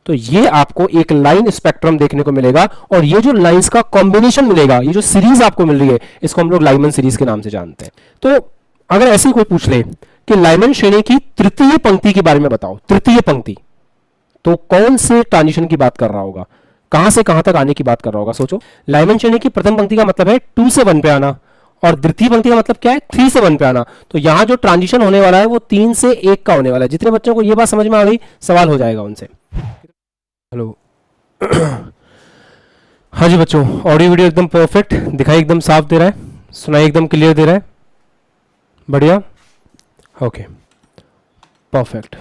तो ये आपको एक लाइन स्पेक्ट्रम देखने को मिलेगा, और ये जो लाइंस का कॉम्बिनेशन मिलेगा, ये जो सीरीज आपको मिल रही है, इसको हम लोग लाइमन सीरीज के नाम से जानते हैं। तो अगर ऐसे ही कोई पूछ ले कि लाइमन श्रेणी की तृतीय पंक्ति के बारे में बताओ, तृतीय पंक्ति, तो कौन से ट्रांजिशन की बात कर रहा होगा, कहां से कहां तक आने की बात कर रहा होगा? सोचो। लाइमन श्रेणी की प्रथम पंक्ति का मतलब है 2 से 1 पे आना, और द्वितीय पंक्ति का मतलब क्या है? 3 से 1 पे आना। तो यहां जो ट्रांजिशन होने वाला है वो 3 से 1 का होने वाला है। जितने बच्चों को ये बात समझ में आ गई, सवाल हो जाएगा उनसे। हेलो। हाँ जी बच्चों, ऑडियो वीडियो एकदम परफेक्ट, दिखाई एकदम साफ दे रहा है, सुनाई एकदम क्लियर दे रहा है, बढ़िया, ओके, परफेक्ट।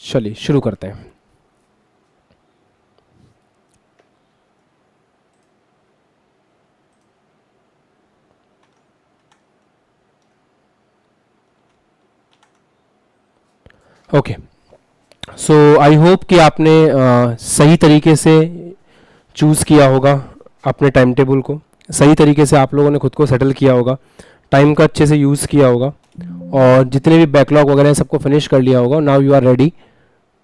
चलिए शुरू करते हैं। ओके, सो आई होप कि आपने सही तरीके से चूज़ किया होगा अपने टाइम टेबल को, सही तरीके से आप लोगों ने खुद को सेटल किया होगा, टाइम का अच्छे से यूज़ किया होगा, और जितने भी बैकलॉग वगैरह हैं सबको फिनिश कर लिया होगा। Now you are ready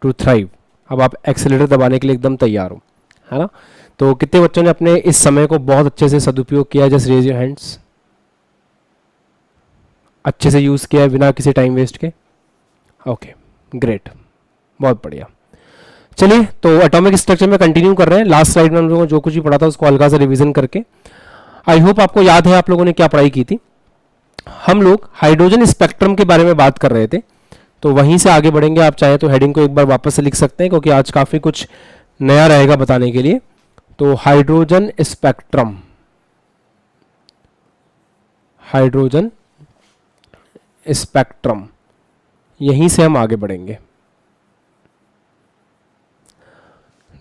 to thrive. अब आप एक्सेलेटर दबाने के लिए एकदम तैयार हो, है ना? तो कितने बच्चों ने अपने इस समय को बहुत अच्छे से सदुपयोग किया? Just raise your hands. अच्छे से यूज़ किया है बिना किसी टाइम वेस्ट के? ओके, ग्रेट, बहुत बढ़िया। चलिए, तो एटॉमिक स्ट्रक्चर में कंटिन्यू कर रहे हैं। लास्ट स्लाइड में हम लोगों ने जो कुछ भी पढ़ा था उसको हल्का सा रिवीजन करके, आई होप आपको याद है आप लोगों ने क्या पढ़ाई की थी। हम लोग हाइड्रोजन स्पेक्ट्रम के बारे में बात कर रहे थे, तो वहीं से आगे बढ़ेंगे। आप चाहें तो हेडिंग को एक बार वापस से लिख सकते हैं, क्योंकि आज काफ़ी कुछ नया रहेगा बताने के लिए। तो हाइड्रोजन स्पेक्ट्रम, हाइड्रोजन स्पेक्ट्रम, यहीं से हम आगे बढ़ेंगे।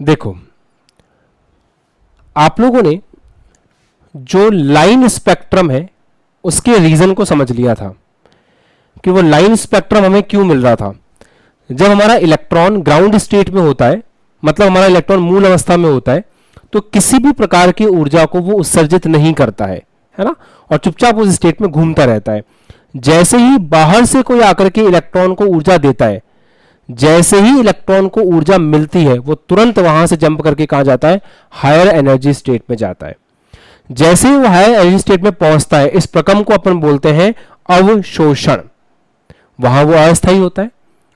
देखो, आप लोगों ने जो लाइन स्पेक्ट्रम है उसके रीजन को समझ लिया था कि वो लाइन स्पेक्ट्रम हमें क्यों मिल रहा था। जब हमारा इलेक्ट्रॉन ग्राउंड स्टेट में होता है, मतलब हमारा इलेक्ट्रॉन मूल अवस्था में होता है, तो किसी भी प्रकार की ऊर्जा को वो उत्सर्जित नहीं करता है ना, और चुपचाप उस स्टेट में घूमता रहता है। जैसे ही बाहर से कोई आकर के इलेक्ट्रॉन को ऊर्जा देता है, जैसे ही इलेक्ट्रॉन को ऊर्जा मिलती है, वो तुरंत वहां से जंप करके कहां जाता है? हायर एनर्जी स्टेट में जाता है। जैसे ही वो हायर एनर्जी स्टेट में पहुंचता है, इस प्रक्रम को अपन बोलते हैं अवशोषण। वहां वो अस्थायी होता है,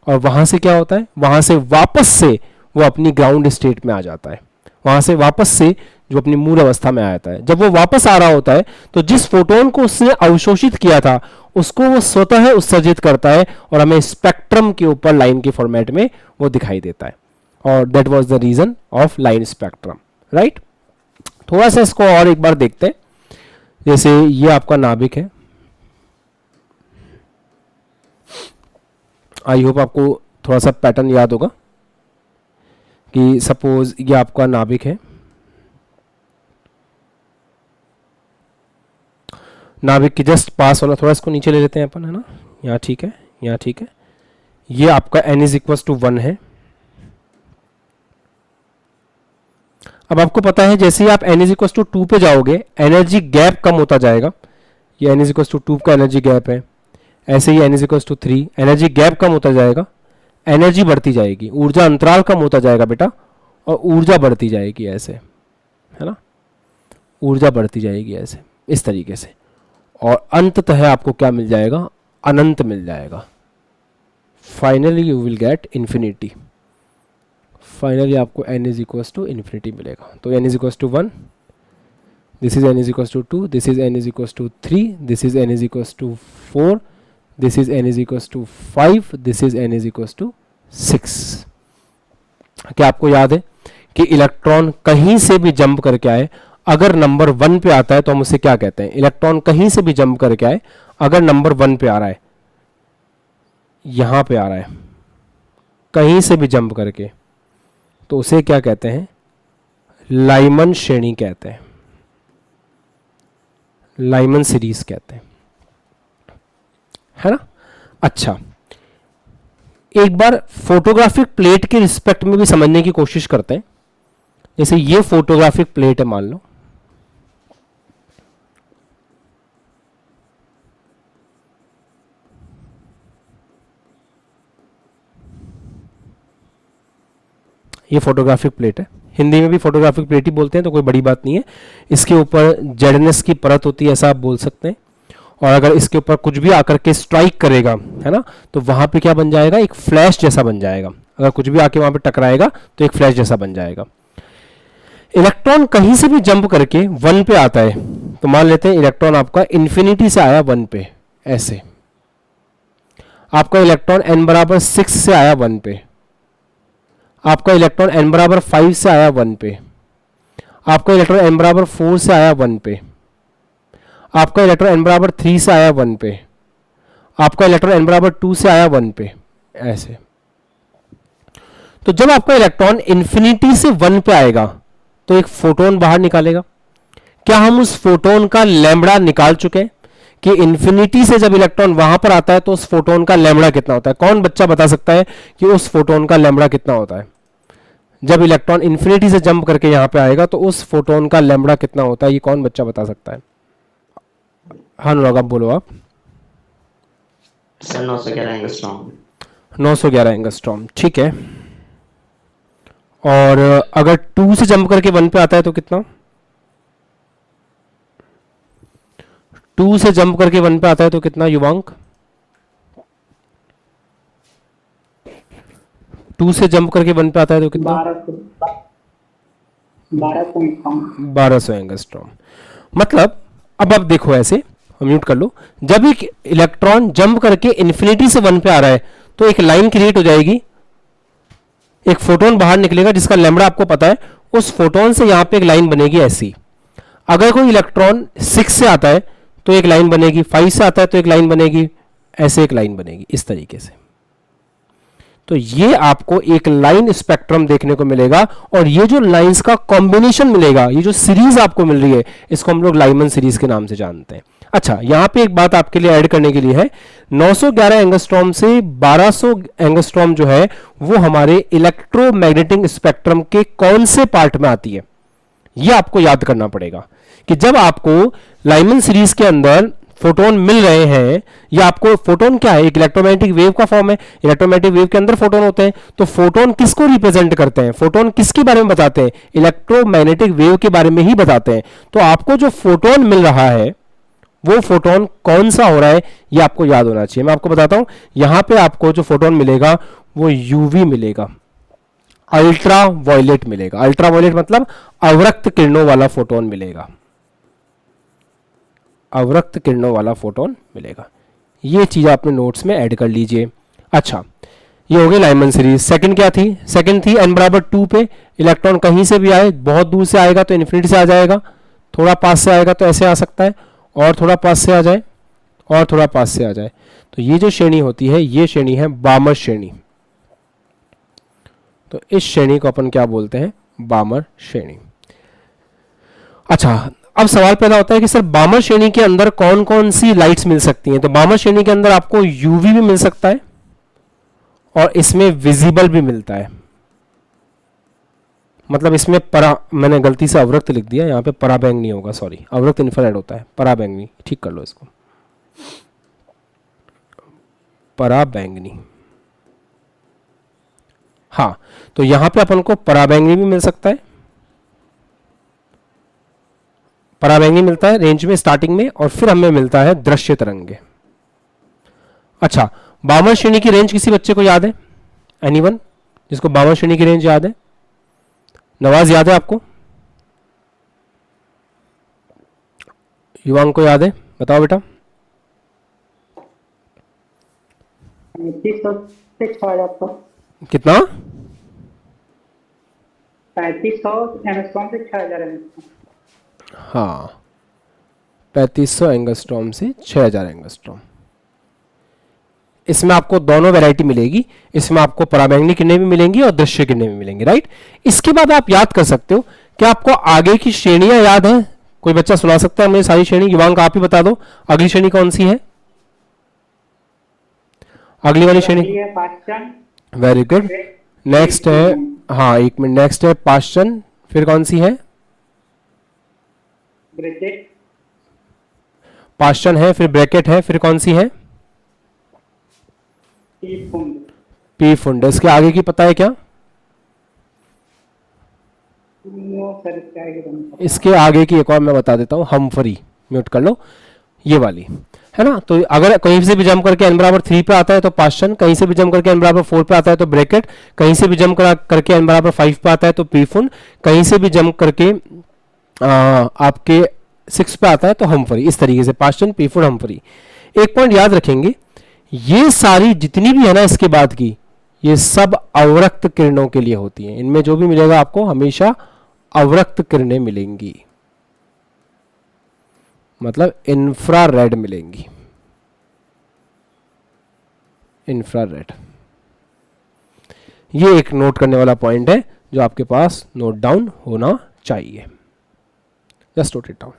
और वहां से क्या होता है? वहां से वापस से वो अपनी ग्राउंड स्टेट में आ जाता है। वहां से वापस से जो अपनी मूल अवस्था में आ जाता है। जब वो वापस आ रहा होता है, तो जिस फोटोन को उसने अवशोषित किया था उसको वो स्वतः उत्सर्जित करता है, और हमें स्पेक्ट्रम के ऊपर लाइन के फॉर्मेट में वो दिखाई देता है। और that was the reason of line spectrum, right? थोड़ा सा इसको और एक बार देखते हैं। जैसे ये आपका नाभिक है, आई होप आपको थोड़ा सा पैटर्न याद होगा कि सपोज ये आपका नाभिक है, नाभिक के जस्ट पास वाला, थोड़ा इसको नीचे ले लेते हैं अपन, है ना? यहाँ ठीक है, यहाँ ठीक है। ये आपका n इज इक्वल टू 1 है। अब आपको पता है जैसे ही आप n इज इक्वल टू 2 पे जाओगे, एनर्जी गैप कम होता जाएगा। ये n इज इक्वल टू 2 का एनर्जी गैप है। ऐसे ही n is equal to 3, energy gap कम होता जाएगा, एनर्जी बढ़ती जाएगी, ऊर्जा अंतराल कम होता जाएगा बेटा, और ऊर्जा बढ़ती जाएगी ऐसे, है ना? ऊर्जा बढ़ती जाएगी ऐसे, इस तरीके से, और अंततः आपको क्या मिल जाएगा? अनंत मिल जाएगा। Finally you will get infinity. Finally आपको n is equal to infinity मिलेगा। तो n is equal to 1, this is n is equal to 2, this is n is equal to 3, this is n is equal to 4, this is n is equal to 5, this is n is equal to 6। क्या आपको याद है कि electron कहीं से भी jump करके आए, अगर नंबर 1 पे आता है तो हम उसे क्या कहते हैं? इलेक्ट्रॉन कहीं से भी जंप करके आए, अगर नंबर 1 पे आ रहा है, यहां पे आ रहा है, कहीं से भी जंप करके, तो उसे क्या कहते हैं? लाइमन श्रेणी कहते हैं, लाइमन सीरीज कहते हैं, है ना? अच्छा, एक बार फोटोग्राफिक प्लेट के रिस्पेक्ट में भी समझने की कोशिश करते हैं। जैसे ये फोटोग्राफिक प्लेट है, मान लो, ये फोटोग्राफिक प्लेट है, हिंदी में भी फोटोग्राफिक प्लेट ही बोलते हैं, तो कोई बड़ी बात नहीं है। इसके ऊपर जेडनेस की परत होती है, ऐसा आप बोल सकते हैं। और अगर इसके ऊपर कुछ भी आकर के स्ट्राइक करेगा, है ना, तो वहां पे क्या बन जाएगा, एक फ्लैश जैसा बन जाएगा। अगर कुछ भी आके वहां पे टकराएगा तो एक फ्लैश जैसा बन जाएगा। इलेक्ट्रॉन कहीं से भी जंप करके 1 पे आता है, तो मान लेते हैं इलेक्ट्रॉन आपका इन्फिनिटी से आया 1 पे, ऐसे आपका इलेक्ट्रॉन n बराबर 6 से आया 1 पे, आपका इलेक्ट्रॉन n बराबर 5 से आया 1 पे, आपका इलेक्ट्रॉन n बराबर 4 से आया 1 पे, आपका इलेक्ट्रॉन n बराबर 3 से आया 1 पे, आपका इलेक्ट्रॉन n बराबर 2 से आया 1 पे, ऐसे। तो जब आपका इलेक्ट्रॉन इन्फिनिटी से 1 पे आएगा तो एक फोटोन बाहर निकालेगा। क्या हम उस फोटोन का लैम्बडा निकाल चुके हैं कि इन्फिनिटी से जब इलेक्ट्रॉन वहां पर आता है तो उस फोटोन का लैम्बडा कितना होता है? कौन बच्चा बता सकता है कि उस फोटोन का लैम्बडा कितना होता है? जब इलेक्ट्रॉन इन्फिनिटी से जंप करके यहां पे आएगा तो उस फोटोन का लैम्बडा कितना होता है? ये कौन बच्चा बता सकता है? हाँ अनुराग, आप बोलो। आप सर 911 एंगस्ट्रॉम। 911 एंगस्ट्रॉम, ठीक है। और अगर 2 से जंप करके 1 पे आता है तो कितना? 2 से जंप करके 1 पे आता है तो कितना युवांक? 2 से जंप करके 1 पे आता है तो कितना? 1200 एंगस्ट्रॉम। मतलब अब आप देखो, ऐसे म्यूट कर लो, जब एक इलेक्ट्रॉन जंप करके इन्फिनिटी से 1 पे आ रहा है तो एक लाइन क्रिएट हो जाएगी, एक फोटोन बाहर निकलेगा जिसका लैम्बडा आपको पता है, उस फोटोन से यहां पे एक लाइन बनेगी ऐसी। अगर कोई इलेक्ट्रॉन 6 से आता है तो एक लाइन बनेगी, 5 से आता है तो एक लाइन बनेगी, ऐसे एक लाइन बनेगी इस तरीके से। तो ये आपको एक लाइन स्पेक्ट्रम देखने को मिलेगा, और ये जो लाइंस का कॉम्बिनेशन मिलेगा, ये जो सीरीज आपको मिल रही है, इसको हम लोग लाइमन सीरीज के नाम से जानते हैं। अच्छा, यहां पे एक बात आपके लिए ऐड करने के लिए है, 911 एंगस्ट्रॉम से 1200 एंगस्ट्रॉम जो है वो हमारे इलेक्ट्रोमैग्नेटिक स्पेक्ट्रम के कौन से पार्ट में आती है, ये आपको याद करना पड़ेगा। कि जब आपको लाइमन सीरीज के अंदर फोटोन मिल रहे हैं, या आपको फोटोन क्या है, एक इलेक्ट्रोमैग्नेटिक वेव का फॉर्म है, इलेक्ट्रोमैग्नेटिक वेव के अंदर फोटोन होते हैं, तो फोटोन किसको रिप्रेजेंट करते हैं, फोटोन किसके बारे में बताते हैं, इलेक्ट्रोमैग्नेटिक वेव के बारे में ही बताते हैं। तो आपको जो फोटोन मिल रहा है वो फोटोन कौन सा हो रहा है, ये आपको याद होना चाहिए। मैं आपको बताता हूं, यहां पे आपको जो फोटोन मिलेगा वो यूवी मिलेगा, अल्ट्रा वायलेट मिलेगा। अल्ट्रा वायलेट मतलब अवरक्त किरणों वाला फोटोन मिलेगा, अवरक्त किरणों वाला फोटोन मिलेगा। ये चीज आपने नोट्स में ऐड कर लीजिए। अच्छा, ये हो गई लाइमन सीरीज। सेकंड क्या थी? सेकंड थी n बराबर 2 पे इलेक्ट्रॉन कहीं से भी आए, बहुत दूर से आएगा तो इन्फिनिटी से आ जाएगा, थोड़ा पास से आएगा तो ऐसे आ सकता है, और थोड़ा पास से आ जाए, और थोड़ा पास से आ जाए। तो ये जो श्रेणी होती है, ये श्रेणी है बामर श्रेणी। तो इस श्रेणी को अपन क्या बोलते हैं? बामर श्रेणी। अच्छा, अब सवाल पैदा होता है कि सर बामर श्रेणी के अंदर कौन कौन सी लाइट्स मिल सकती हैं? तो बामर श्रेणी के अंदर आपको यूवी भी मिल सकता है और इसमें विजिबल भी मिलता है। मतलब इसमें मैंने गलती से अवरक्त लिख दिया, यहाँ पे पराबैंगनी होगा, सॉरी, अवरक्त इंफ्रारेड होता है, पराबैंगनी, ठीक कर लो इसको, पराबैंगनी। हाँ, तो यहां पे अपन को पराबैंगनी भी मिल सकता है, पराबैंगनी मिलता है रेंज में स्टार्टिंग में, और फिर हमें मिलता है दृश्य तरंगे। अच्छा, बामर श्रेणी की रेंज किसी बच्चे को याद है? एनीवन जिसको बामर श्रेणी की रेंज याद है? नवाज याद है आपको? युवांग को याद है? बताओ बेटा। 3500 से 6000 तक। कितना? 3500 एंगस्ट्रॉम से 6000 एंगस्ट्रॉम। हाँ, 3500 एंगस्ट्रॉम से 6000 एंगस्ट्रॉम। इसमें आपको दोनों वैरायटी मिलेगी, इसमें आपको पराबैंगनी किरणें भी मिलेंगी और दृश्य किरणें भी मिलेंगी, राइट। इसके बाद आप याद कर सकते हो, क्या आपको आगे की श्रेणियां याद है? कोई बच्चा सुना सकता है मुझे सारी श्रेणी? युवांक आप ही बता दो, अगली श्रेणी कौन सी है? अगली वाली श्रेणी? Very good. नेक्स्ट है, हाँ एक मिनट, नेक्स्ट है पाश्चन, फिर कौन सी है? ब्रैकेट। पाश्चन है, फिर ब्रैकेट है, फिर कौन सी है? पी फुंड। पी फुंड। इसके आगे की पता है क्या? नो सर, इसके आगे तो नहीं पता। इसके आगे की एक और मैं बता देता हूँ, हमफरी, म्यूट कर लो, ये वाली है ना। तो अगर कहीं से भी जंप करके n बराबर 3 पे आता है तो पास्चन, कहीं से भी जंप करके n बराबर 4 पे आता है तो ब्रैकेट, कहीं से भी जंप करके n बराबर 5 पे आता है तो पीफुन, कहीं से भी जंप करके आपके 6 पे आता है तो हमफरी। इस तरीके से पास्चन, पीफुन, हमफरी। एक पॉइंट याद रखेंगे, ये सारी जितनी भी है ना इसके बाद की, ये सब अवरक्त किरणों के लिए होती हैं। इनमें जो भी मिलेगा आपको हमेशा अवरक्त किरणें मिलेंगी, मतलब इंफ्रारेड मिलेंगी, इंफ्रारेड। ये एक नोट करने वाला पॉइंट है जो आपके पास नोट डाउन होना चाहिए। Just note it down.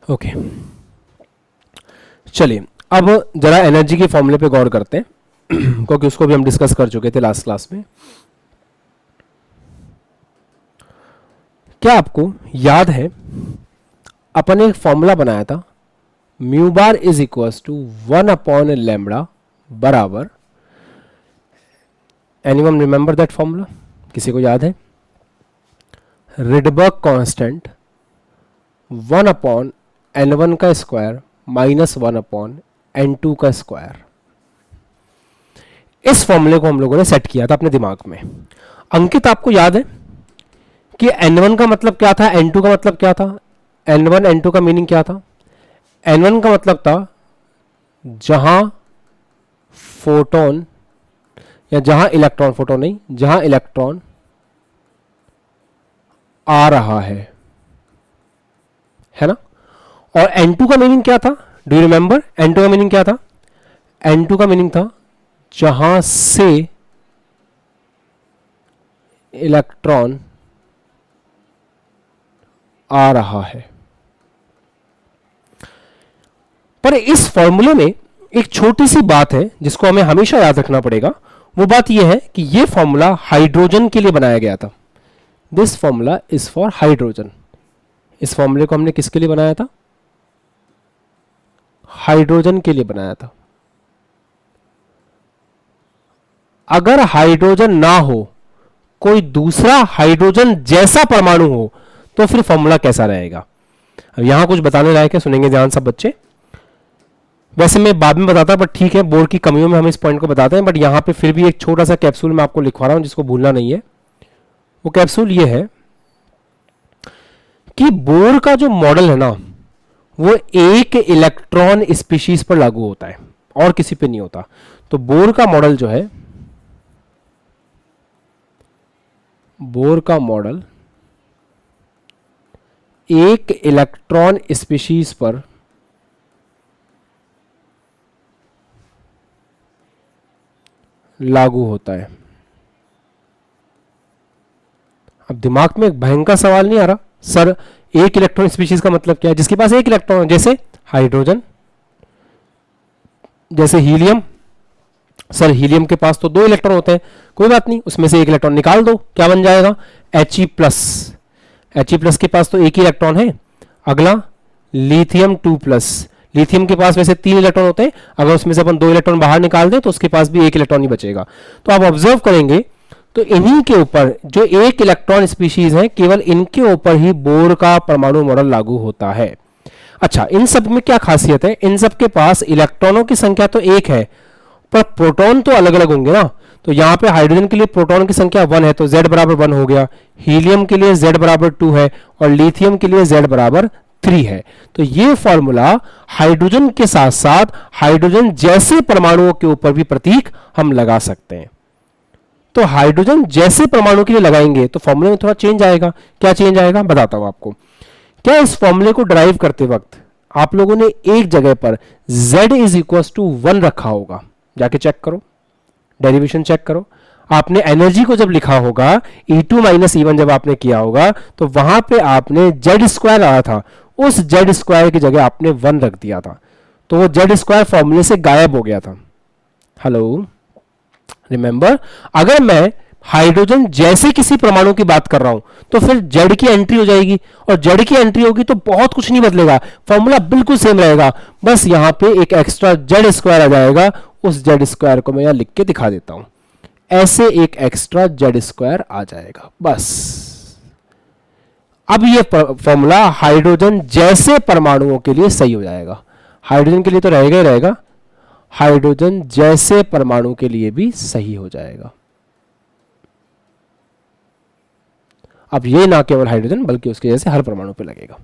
Okay, चलिए अब जरा एनर्जी के फॉर्मूले पे गौर करते हैं क्योंकि उसको भी हम डिस्कस कर चुके थे लास्ट क्लास में। क्या आपको याद है अपन एक फॉर्मूला बनाया था, mu bar is equal to 1 upon lambda बराबर, एनीवन रिमेंबर दैट फॉर्मूला? किसी को याद है? रिडबर्ग कांस्टेंट 1 अपॉन n1 का स्क्वायर माइनस 1 अपॉन n2 का स्क्वायर। इस फॉर्मूले को हम लोगों ने सेट किया था अपने दिमाग में। अंकित, आपको याद है कि n1 का मतलब क्या था, n2 का मतलब क्या था? n1 n2 का मीनिंग क्या था? n1 का मतलब था जहां फोटोन, या जहां इलेक्ट्रॉन, फोटोन नहीं, जहां इलेक्ट्रॉन आ रहा है ना। और n2 का मीनिंग क्या था? डू यू रिमेंबर n2 का मीनिंग क्या था? n2 का मीनिंग था जहां से इलेक्ट्रॉन आ रहा है। पर इस फॉर्मूले में एक छोटी सी बात है जिसको हमें हमेशा याद रखना पड़ेगा। वो बात यह है कि यह फॉर्मूला हाइड्रोजन के लिए बनाया गया था। This formula is for hydrogen. इस फॉर्मूले को हमने किसके लिए बनाया था? हाइड्रोजन के लिए बनाया था। अगर हाइड्रोजन ना हो, कोई दूसरा हाइड्रोजन जैसा परमाणु हो, तो फिर फॉर्मूला कैसा रहेगा? अब यहां कुछ बताने लायक है, सुनेंगे ध्यान सब बच्चे। वैसे मैं बाद में बताता, बट ठीक है, बोर्ड की कमियों में हम इस पॉइंट को बताते हैं, बट यहां पे फिर भी एक छोटा सा कैप्सूल मैं आपको लिखवा रहा हूं जिसको भूलना नहीं है। वो कैप्सूल ये है कि बोर का जो मॉडल है ना, वो एक इलेक्ट्रॉन स्पीशीज पर लागू होता है और किसी पे नहीं होता। तो बोर का मॉडल जो है, बोर का मॉडल एक इलेक्ट्रॉन स्पीशीज पर लागू होता है। अब दिमाग में एक भयंकर सवाल नहीं आ रहा, सर एक इलेक्ट्रॉन स्पीशीज का मतलब क्या है? जिसके पास एक इलेक्ट्रॉन, जैसे हाइड्रोजन, जैसे हीलियम। सर हीलियम के पास तो 2 इलेक्ट्रॉन होते हैं। कोई बात नहीं, उसमें से एक इलेक्ट्रॉन निकाल दो, क्या बन जाएगा? He+। He+ के पास तो एक ही इलेक्ट्रॉन है। अगला लिथियम 2+। लिथियम के पास वैसे 3 इलेक्ट्रॉन होते हैं, अगर उसमें से अपन 2 इलेक्ट्रॉन बाहर निकाल दें तो उसके पास भी एक इलेक्ट्रॉन ही बचेगा। तो आप ऑब्जर्व करेंगे तो इन्हीं के ऊपर जो एक इलेक्ट्रॉन स्पीशीज है, केवल इनके ऊपर ही बोर का परमाणु मॉडल लागू होता है। अच्छा, इन सब में क्या खासियत है? इन सब के पास इलेक्ट्रॉनों की संख्या तो एक है, पर प्रोटॉन तो अलग अलग होंगे ना। तो यहां पे हाइड्रोजन के लिए प्रोटॉन की संख्या 1 है तो Z बराबर 1 हो गया, हीलियम के लिए Z बराबर 2 है, और लिथियम के लिए Z बराबर 3 है। तो ये फॉर्मूला हाइड्रोजन के साथ साथ हाइड्रोजन जैसे परमाणुओं के ऊपर भी प्रतीक हम लगा सकते हैं। तो हाइड्रोजन जैसे परमाणु के लिए लगाएंगे तो फॉर्मूले में थोड़ा चेंज आएगा। क्या चेंज आएगा बताता हूं आपको। क्या इस फॉर्मूले को ड्राइव करते वक्त आप लोगों ने एक जगह पर Z इज इक्वल टू 1 रखा होगा? जाके चेक करो, डेरिवेशन चेक करो। आपने एनर्जी को जब लिखा होगा, E2 माइनस E1 जब आपने किया होगा, तो वहां पे आपने Z स्क्वायर आया था, उस Z स्क्वायर की जगह आपने 1 रख दिया था, तो वो Z स्क्वायर फॉर्मूले से गायब हो गया था। हेलो, रिमेंबर, अगर मैं हाइड्रोजन जैसे किसी परमाणु की बात कर रहा हूं तो फिर जेड की एंट्री हो जाएगी, और जेड की एंट्री होगी तो बहुत कुछ नहीं बदलेगा, फॉर्मूला बिल्कुल सेम रहेगा, बस यहां पे एक एक्स्ट्रा जेड स्क्वायर आ जाएगा। उस जेड स्क्वायर को मैं यहां लिख के दिखा देता हूं, ऐसे एक एक्स्ट्रा जेड स्क्वायर आ जाएगा बस। अब ये फॉर्मूला हाइड्रोजन जैसे परमाणुओं के लिए सही हो जाएगा, हाइड्रोजन के लिए तो रहेगा ही रहेगा, हाइड्रोजन जैसे परमाणु के लिए भी सही हो जाएगा। अब ये ना केवल हाइड्रोजन बल्कि उसके जैसे हर परमाणु पे लगेगा।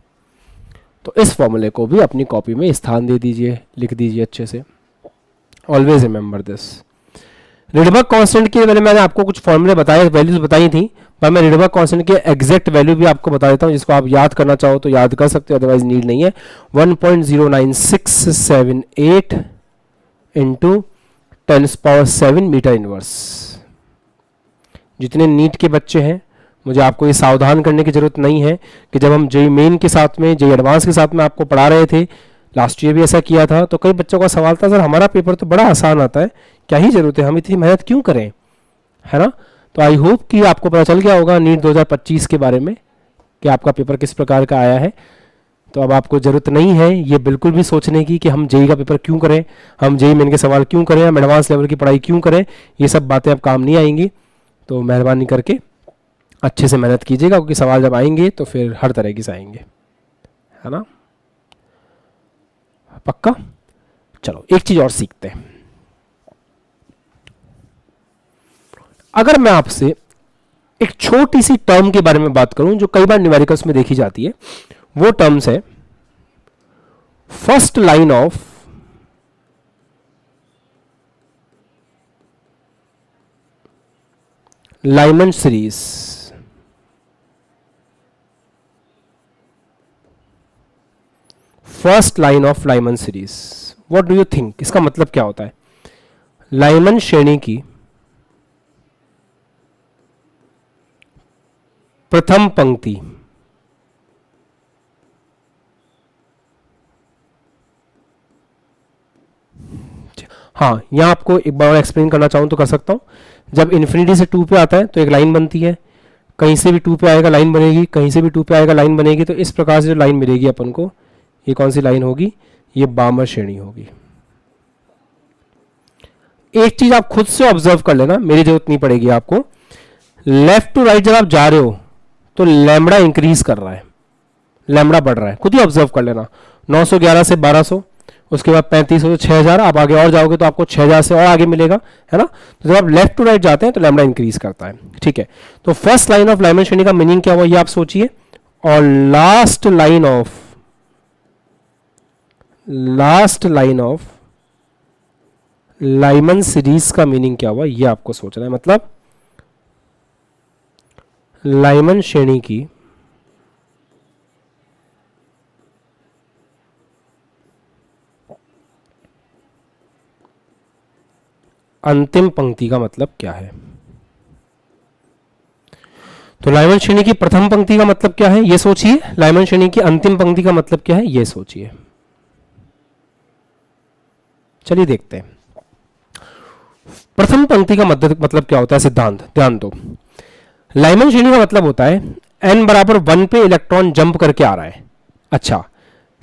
तो इस फॉर्मूले को भी अपनी कॉपी में स्थान दे दीजिए, लिख दीजिए अच्छे से। Always remember this. Rydberg constant के बारे में मैंने आपको कुछ फॉर्मूले बताए, वैल्यूज बताई थी, पर मैं रिडबर्ग कांस्टेंट के एग्जैक्ट वैल्यू भी आपको बता देता हूं, जिसको आप याद करना चाहो तो याद कर सकते हो, अदरवाइज नीड नहीं है। 1.09678 इंटू 10⁻7 मीटर इनवर्स। जितने नीट के बच्चे हैं, मुझे आपको ये सावधान करने की जरूरत नहीं है कि जब हम जेई मेन के साथ में, जेई एडवांस के साथ में आपको पढ़ा रहे थे, लास्ट ईयर भी ऐसा किया था, तो कई बच्चों का सवाल था सर हमारा पेपर तो बड़ा आसान आता है, क्या ही जरूरत है, हम इतनी मेहनत क्यों करें, है ना। तो आई होप कि आपको पता चल गया होगा नीट 2025 के बारे में कि आपका पेपर किस प्रकार का आया है। तो अब आपको जरूरत नहीं है ये बिल्कुल भी सोचने की कि हम जेई का पेपर क्यों करें, हम जेई मेन के सवाल क्यों करें, हम एडवांस लेवल की पढ़ाई क्यों करें, ये सब बातें अब काम नहीं आएंगी। तो मेहरबानी करके अच्छे से मेहनत कीजिएगा, क्योंकि सवाल जब आएंगे तो फिर हर तरह के से आएंगे, है ना, पक्का। चलो एक चीज और सीखते हैं। अगर मैं आपसे एक छोटी सी टर्म के बारे में बात करूं जो कई बार न्यूमेरिकल्स में देखी जाती है, वो टर्म्स है first line of Lyman series. First line of Lyman series, what do you think, इसका मतलब क्या होता है। लाइमन श्रेणी की प्रथम पंक्ति हाँ, यहां आपको एक बार एक्सप्लेन करना चाहूं तो कर सकता हूं। जब इन्फिनिटी से 2 पे आता है तो एक लाइन बनती है, कहीं से भी 2 पे आएगा लाइन बनेगी, कहीं से भी 2 पे आएगा लाइन बनेगी। तो इस प्रकार से जो लाइन मिलेगी अपन को, ये कौन सी लाइन होगी, ये बामर श्रेणी होगी। एक चीज आप खुद से ऑब्जर्व कर लेना, मेरी जरूरत नहीं पड़ेगी आपको। लेफ्ट टू राइट जब आप जा रहे हो तो लैम्बडा इंक्रीज कर रहा है, लैम्बडा बढ़ रहा है, खुद ही ऑब्जर्व कर लेना। 911 से 1200, उसके बाद 3500 से 6000, आप आगे और जाओगे तो आपको 6000 से और आगे मिलेगा, है ना। तो जब आप लेफ्ट टू राइट जाते हैं तो लैम्बडा इंक्रीज करता है, ठीक है। तो फर्स्ट लाइन ऑफ लाइमन श्रेणी का मीनिंग क्या हुआ ये आप सोचिए, और last line of Lyman series का मीनिंग क्या हुआ ये आपको सोचना है। मतलब लाइमन श्रेणी की अंतिम पंक्ति का मतलब क्या है। तो लाइमन श्रेणी की प्रथम पंक्ति का मतलब क्या है ये सोचिए, लाइमन श्रेणी की अंतिम पंक्ति का मतलब क्या है ये सोचिए। चलिए देखते हैं प्रथम पंक्ति का मतलब क्या होता है। सिद्धांत ध्यान दो, लाइमन श्रेणी का मतलब होता है n बराबर 1 पे इलेक्ट्रॉन जंप करके आ रहा है। अच्छा,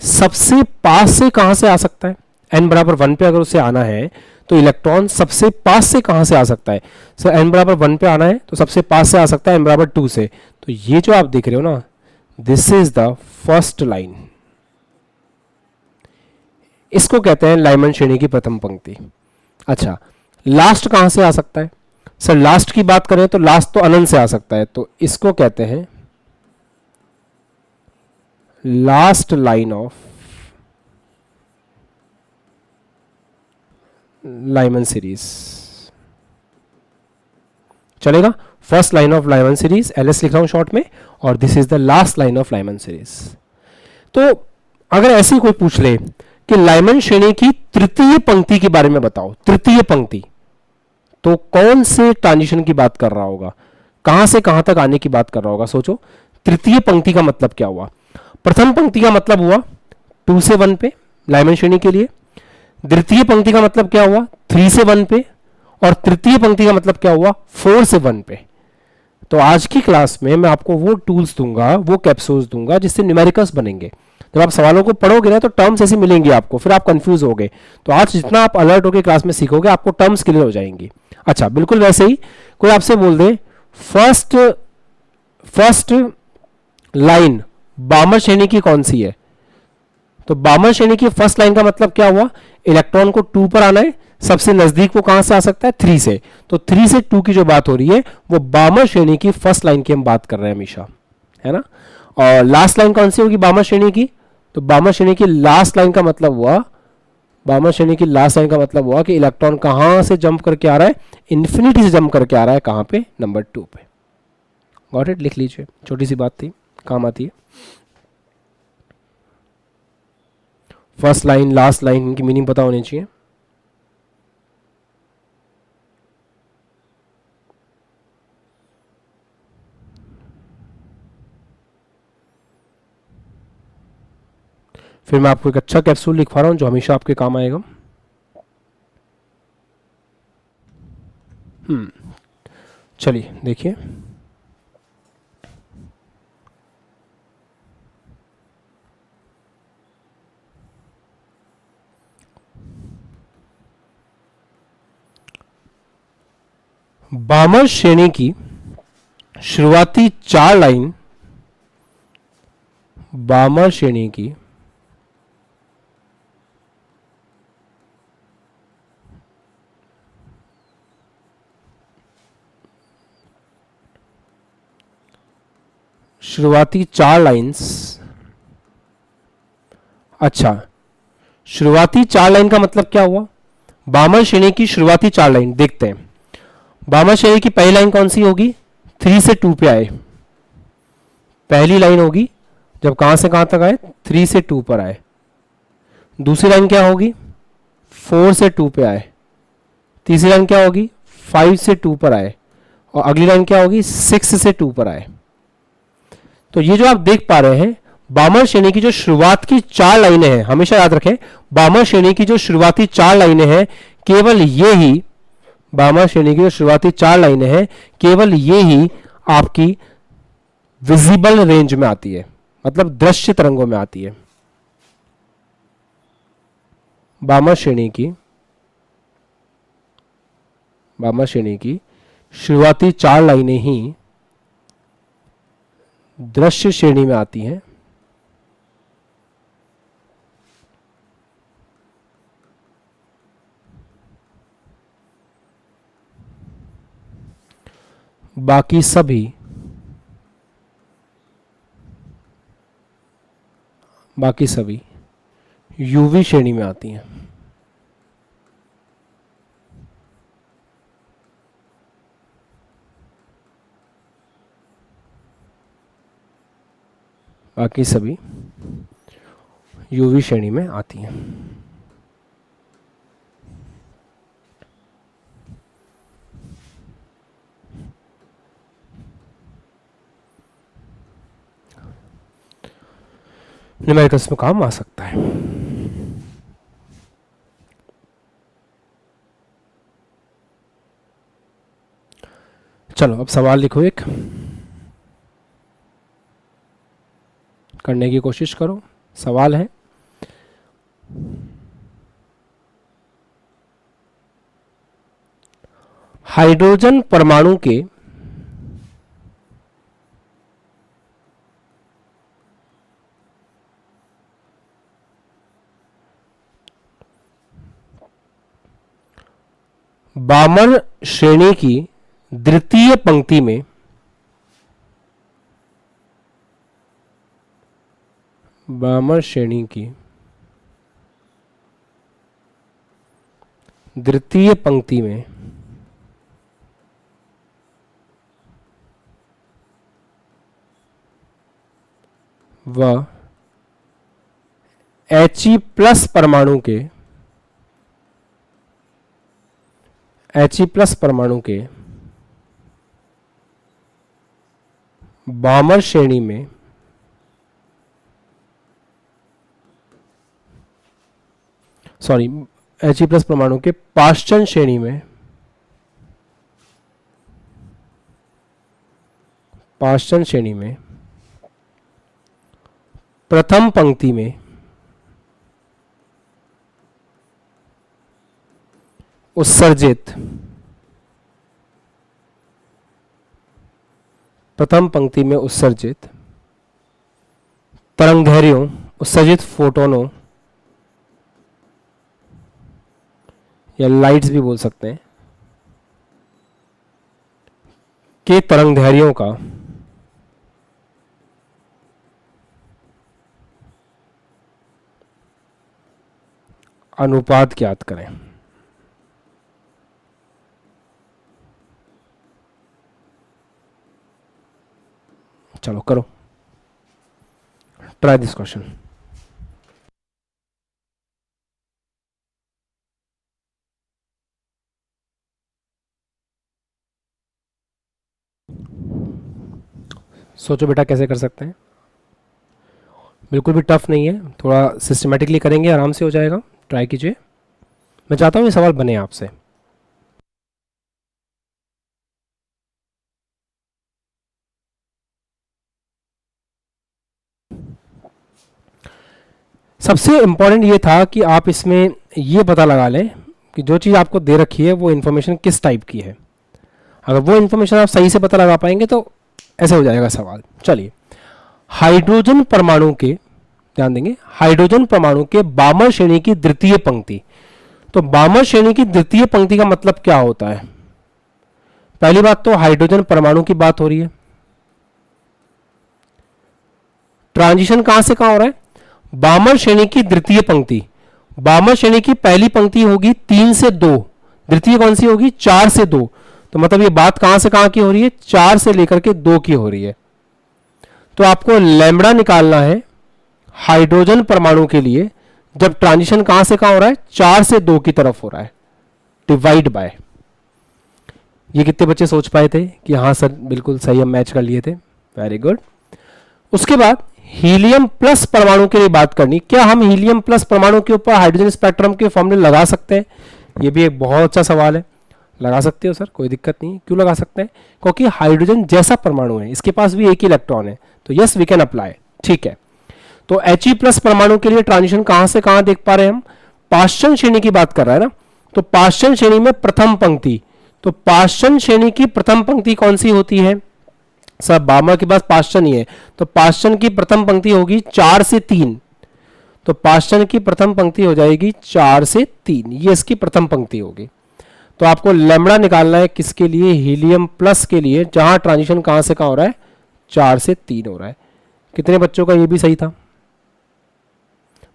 सबसे पास से कहां से आ सकता है, n बराबर 1 पे अगर उसे आना है तो इलेक्ट्रॉन सबसे पास से कहां से आ सकता है। सर n बराबर 1 पे आना है तो सबसे पास से आ सकता है n बराबर 2 से। तो ये जो आप देख रहे हो ना, this is the first line, इसको कहते हैं लाइमन श्रेणी की प्रथम पंक्ति। अच्छा, लास्ट कहां से आ सकता है। सर लास्ट की बात करें तो लास्ट तो अनंत से आ सकता है, तो इसको कहते हैं last line of Lyman series. चलेगा, first line of Lyman series, LS लिख रहा हूं शॉर्ट में, और this is the last line of Lyman series. तो अगर ऐसी कोई पूछ ले कि लाइमन श्रेणी की तृतीय पंक्ति के बारे में बताओ, तृतीय पंक्ति, तो कौन से ट्रांजिशन की बात कर रहा होगा, कहां से कहां तक आने की बात कर रहा होगा। सोचो, तृतीय पंक्ति का मतलब क्या हुआ। प्रथम पंक्ति का मतलब हुआ 2 से 1 पे लाइमन श्रेणी के लिए, द्वितीय पंक्ति का मतलब क्या हुआ 3 से 1 पे, और तृतीय पंक्ति का मतलब क्या हुआ, 4 से 1 पे। तो आज की क्लास में मैं आपको वो टूल्स दूंगा, वो कैप्सूल्स दूंगा जिससे न्यूमेरिकल्स बनेंगे। जब आप सवालों को पढ़ोगे ना तो टर्म्स ऐसी मिलेंगी आपको, फिर आप कंफ्यूज होगे। तो आज जितना आप अलर्ट होकर क्लास में सीखोगे आपको टर्म्स क्लियर हो जाएंगी। अच्छा, बिल्कुल वैसे ही कोई आपसे बोल दे फर्स्ट लाइन बामर श्रेणी की कौन सी है, तो बामर श्रेणी की फर्स्ट लाइन का मतलब क्या हुआ, इलेक्ट्रॉन को 2 पर आना है, सबसे नजदीक वो कहां से आ सकता है, 3 से। तो 3 से 2 की जो बात हो रही है वो बामर श्रेणी की फर्स्ट लाइन की हम बात कर रहे हैं हमेशा, है ना। और लास्ट लाइन कौन सी होगी बामर श्रेणी की, तो बामर श्रेणी की लास्ट लाइन का मतलब हुआ, बामर श्रेणी की लास्ट लाइन का मतलब हुआ कि इलेक्ट्रॉन कहां से जंप करके आ रहा है, इंफिनिटी से जंप करके आ रहा है, कहां पे, नंबर 2 पे। गॉट इट, लिख लीजिए, छोटी सी बात थी, काम आती है। फर्स्ट लाइन लास्ट लाइन इनकी मीनिंग पता होनी चाहिए। फिर मैं आपको एक अच्छा कैप्सूल लिखवा रहा हूं जो हमेशा आपके काम आएगा। चलिए देखिए, बामर श्रेणी की शुरुआती 4 लाइन, बामर श्रेणी की शुरुआती 4 लाइंस, अच्छा शुरुआती 4 लाइन का मतलब क्या हुआ, बामर श्रेणी की शुरुआती 4 लाइन देखते हैं। बामर श्रेणी की पहली लाइन कौन सी होगी, 3 से 2 पे आए, पहली लाइन होगी जब कहां से कहां तक आए, 3 से 2 पर आए। दूसरी लाइन क्या होगी, 4 से 2 पे आए। तीसरी लाइन क्या होगी, 5 से 2 पर आए। और अगली लाइन क्या होगी, 6 से 2 पर आए। तो ये जो आप देख पा रहे हैं, बामर श्रेणी की जो शुरुआत की 4 लाइनें हैं, हमेशा याद रखें बामर श्रेणी की जो शुरुआती 4 लाइनें हैं, केवल ये ही, बामर श्रेणी की जो शुरुआती 4 लाइनें हैं, केवल ये ही आपकी विजिबल रेंज में आती है, मतलब दृश्य तरंगों में आती है। बामर श्रेणी की शुरुआती 4 लाइनें ही दृश्य श्रेणी में आती हैं। बाकी सभी यूवी श्रेणी में आती हैं। बाकी सभी यूवी श्रेणी में आती हैं। न्यूमेरिकल्स में काम आ सकता है। चलो अब सवाल लिखो, एक करने की कोशिश करो। सवाल है, हाइड्रोजन परमाणु के बामर श्रेणी की द्वितीय पंक्ति में बामर श्रेणी की द्वितीय पंक्ति में वह He प्लस परमाणु के बामर श्रेणी में He प्लस परमाणु के पाश्चन श्रेणी में पाषाण श्रेणी में प्रथम पंक्ति में उत्सर्जित तरंगदैर्घ्यों, उत्सर्जित फोटोनों या लाइट्स भी बोल सकते हैं, के तरंगदैर्घ्यों का अनुपात ज्ञात करें। चलो करो, ट्राई दिस क्वेश्चन। सोचो बेटा कैसे कर सकते हैं। बिल्कुल भी टफ नहीं है, थोड़ा सिस्टमेटिकली करेंगे, आराम से हो जाएगा। ट्राई कीजिए। मैं चाहता हूँ ये सवाल बने आपसे। सबसे इंपॉर्टेंट ये था कि आप इसमें ये पता लगा लें कि जो चीज़ आपको दे रखी है वो इन्फॉर्मेशन किस टाइप की है। अगर वो इन्फॉर्मेशन आप सही से पता लगा पाएंगे तो ऐसे हो जाएगा सवाल। चलिए, हाइड्रोजन परमाणु के, ध्यान देंगे, हाइड्रोजन परमाणु के बामर श्रेणी की द्वितीय पंक्ति। तो बामर श्रेणी की द्वितीय पंक्ति का मतलब क्या होता है? पहली बात तो हाइड्रोजन परमाणु की बात हो रही है। ट्रांजिशन कहां से कहां हो रहा है? बामर श्रेणी की द्वितीय पंक्ति। बामर श्रेणी की पहली पंक्ति होगी 3 से 2, द्वितीय कौन सी होगी? 4 से 2। तो मतलब ये बात कहां से कहां की हो रही है? 4 से लेकर के 2 की हो रही है। तो आपको लैम्बडा निकालना है हाइड्रोजन परमाणु के लिए जब ट्रांजिशन कहां से कहां हो रहा है? 4 से 2 की तरफ हो रहा है, डिवाइड बाय। ये कितने बच्चे सोच पाए थे कि हाँ सर बिल्कुल सही, हम मैच कर लिए थे? Very good. उसके बाद हीलियम प्लस परमाणु के लिए बात करनी। क्या हम हीलियम प्लस परमाणु के ऊपर हाइड्रोजन स्पेक्ट्रम के फॉर्मूले लगा सकते हैं? ये भी एक बहुत अच्छा सवाल है। लगा सकते हो सर, कोई दिक्कत नहीं। क्यों लगा सकते हैं? क्योंकि हाइड्रोजन जैसा परमाणु है, इसके पास भी एक ही इलेक्ट्रॉन है, तो यस वी कैन अप्लाई। ठीक है, तो He प्लस परमाणु के लिए ट्रांजिशन कहां से कहां देख पा रहे हैं हम? पाषाण श्रेणी की बात कर रहा है ना, तो पाषाण श्रेणी में प्रथम पंक्ति। तो पाषाण श्रेणी की प्रथम पंक्ति कौन सी होती है? सर बामर के पास पाषाण ही है, तो पाषाण की प्रथम पंक्ति होगी 4 से 3। तो पाषाण की प्रथम पंक्ति हो जाएगी 4 से 3, ये इसकी प्रथम पंक्ति होगी। तो आपको लैम्बडा निकालना है किसके लिए? हीलियम प्लस के लिए, जहां ट्रांजिशन कहां से कहां हो रहा है? 4 से 3 हो रहा है। कितने बच्चों का ये भी सही था?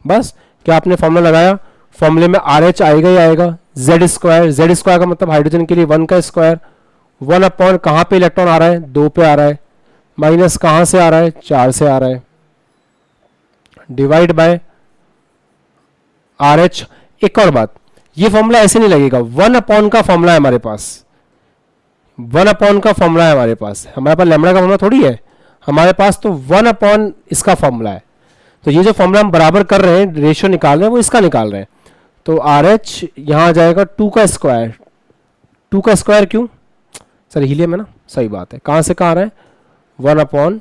बस क्या आपने फॉर्मूला लगाया? फॉर्मूले में RH आएगा ही आएगा, Z स्क्वायर। Z स्क्वायर का मतलब हाइड्रोजन के लिए 1 का स्क्वायर। 1 अपॉन कहां पे इलेक्ट्रॉन आ रहा है? 2 पे आ रहा है। माइनस कहां से आ रहा है? 4 से आ रहा है, डिवाइड बाय RH। एक और बात, ये फॉर्मूला ऐसे नहीं लगेगा। 1 अपॉन का फॉर्मूला है हमारे पास, 1 अपॉन का फॉर्मूला है हमारे पास। हमारे पास लैम्बडा का फॉर्मूला थोड़ी है हमारे पास, तो 1 अपॉन इसका फॉर्मूला है। तो ये जो फॉर्मूला हम बराबर कर रहे हैं, रेशियो निकाल रहे हैं, वो इसका निकाल रहे हैं। तो RH यहां आ जाएगा 2 का स्क्वायर। 2 का स्क्वायर क्यों सर? हीलियम है ना, सही बात है। कहां से कहां आ रहा है? 1 अपॉन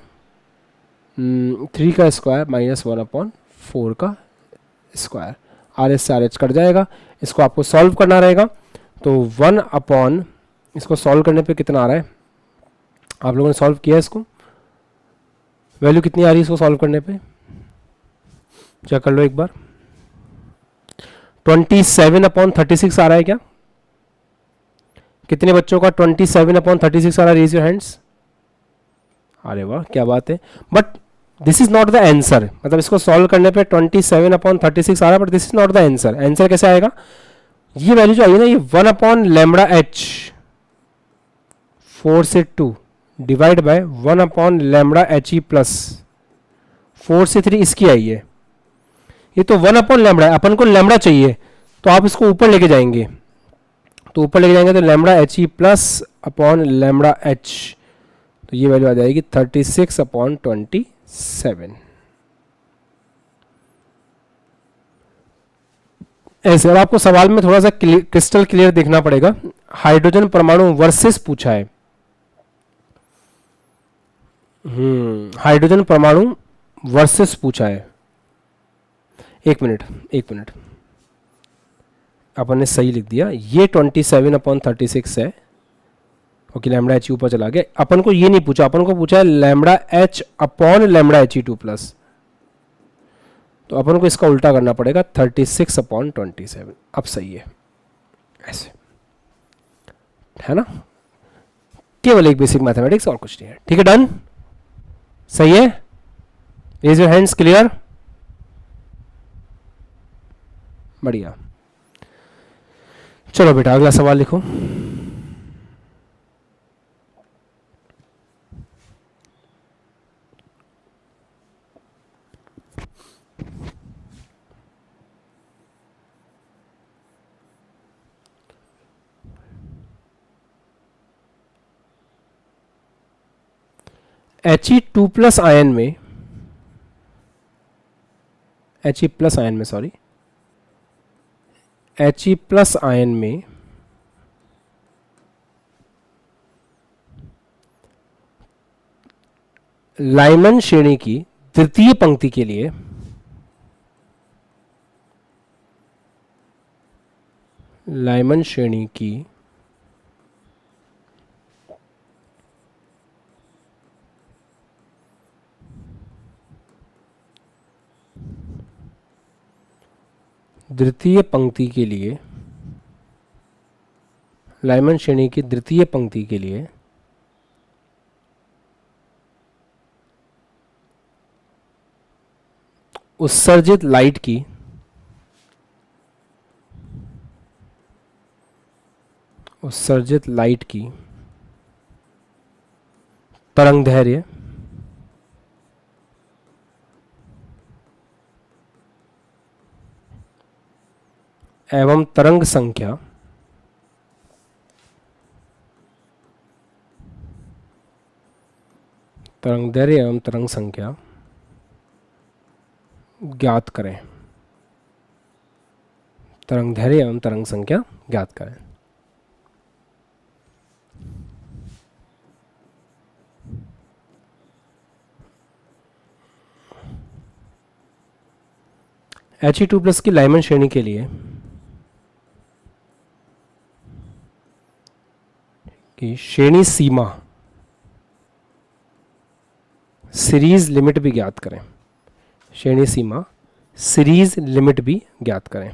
3 का स्क्वायर माइनस 1 अपॉन 4 का स्क्वायर। RH से RH कट जाएगा। इसको आपको सॉल्व करना रहेगा। तो 1 अपॉन, इसको सॉल्व करने पे कितना आ रहा है? आप लोगों ने सॉल्व किया है इसको? वैल्यू कितनी आ रही है इसको सॉल्व करने पे? चेक कर लो एक बार। 27 अपॉन 36 आ रहा है क्या? कितने बच्चों का 27 अपॉन 36 आ रहा है? Raise your hands. अरे वाह, क्या बात है। But this is not the answer. मतलब इसको सॉल्व करने पे 27 अपॉन 36 आ रहा है, but this is not the answer. Answer कैसे आएगा? ये वैल्यू जो आई है ना, ये 1 अपॉन लैम्बडा H 4 से 2 divide by 1 upon lambda He plus 4 से 3 इसकी आई है। ये तो 1 अपॉन लैम्बडा है, अपन को लैम्बडा चाहिए, तो आप इसको ऊपर लेके जाएंगे। तो ऊपर लेके जाएंगे तो lambda He plus upon lambda H, तो ये वैल्यू आ जाएगी 36 अपॉन 27। ऐसे। अब आपको सवाल में थोड़ा सा क्रिस्टल क्लियर देखना पड़ेगा। हाइड्रोजन परमाणु वर्सेस पूछा है। हाइड्रोजन परमाणु वर्सेस पूछा है। एक मिनट, अपन ने सही लिख दिया, ये 27/36 है, ओके, लैम्डा एच ऊपर चला गया। अपन को ये नहीं पूछा, अपन को पूछा है lambda H upon lambda H E two plus, तो अपन को इसका उल्टा करना पड़ेगा 36/27। अब सही है, ऐसे है ना, केवल एक बेसिक मैथमेटिक्स और कुछ नहीं है। ठीक है, डन, सही है, रेज योर हैंड्स, क्लियर, बढ़िया। चलो बेटा अगला सवाल लिखो। He2 प्लस आयन में, He प्लस आयन में, सॉरी, He प्लस आयन में लाइमन श्रेणी की तृतीय पंक्ति के लिए लाइमन श्रेणी की द्वितीय पंक्ति के लिए, लाइमन श्रेणी की द्वितीय पंक्ति के लिए उत्सर्जित लाइट की तरंगदैर्घ्य एवं तरंग संख्या तरंगदैर्घ्य एवं तरंग संख्या ज्ञात करें, तरंगदैर्घ्य एवं तरंग संख्या ज्ञात करें। He2+ की लाइमन श्रेणी के लिए की श्रेणी सीमा सीरीज लिमिट भी ज्ञात करें, श्रेणी सीमा सीरीज लिमिट भी ज्ञात करें।